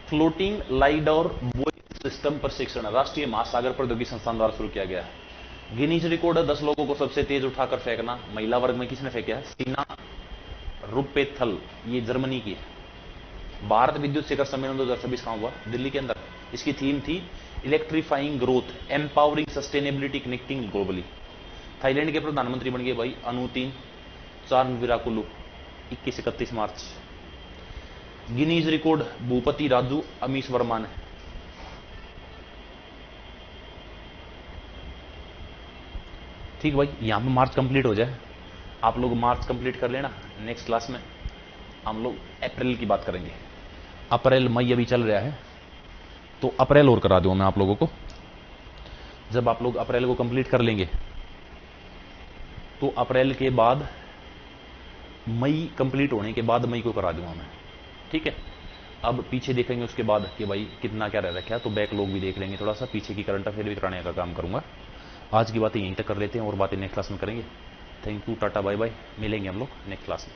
फ्लोटिंग लाइडर बोइंग सिस्टम प्रशिक्षण राष्ट्रीय महासागर प्रौद्योगिकी संस्थान द्वारा शुरू किया गया है। गिनीज रिकॉर्ड है 10 लोगों को सबसे तेज उठाकर फेंकना। महिला वर्ग में किसने फेंका है? सीना रुपेथल, ये जर्मनी की है। भारत विद्युत शिखर सम्मेलन 2026 कहां हुआ? दिल्ली के अंदर। इसकी थीम थी electrifying growth, empowering sustainability, connecting globally. Thailand के प्रधानमंत्री बन गए भाई अनुतीन चारनविराकुलु, 21-31 मार्च। गिनीज रिकॉर्ड भूपति राजू अमीश वर्मा ने। ठीक भाई, यहां पे मार्च कंप्लीट हो जाए, आप लोग मार्च कंप्लीट कर लेना। नेक्स्ट क्लास में हम लोग अप्रैल की बात करेंगे। अप्रैल मई अभी चल रहा है, तो अप्रैल और करा दूं मैं आप लोगों को। जब आप लोग अप्रैल को कंप्लीट कर लेंगे तो अप्रैल के बाद मई कंप्लीट होने के बाद मई को करा दूंगा मैं, ठीक है। अब पीछे देखेंगे उसके बाद कि भाई कितना क्या रह रखा है, तो बैकलॉग भी देख लेंगे, थोड़ा सा पीछे की करंट अफेयर भी कराने का काम करूंगा। आज की बातें यहीं तक कर लेते हैं और बातें नेक्स्ट क्लास में करेंगे। Thank you, tata bye bye, मिलेंगे हम लोग नेक्स्ट क्लास में।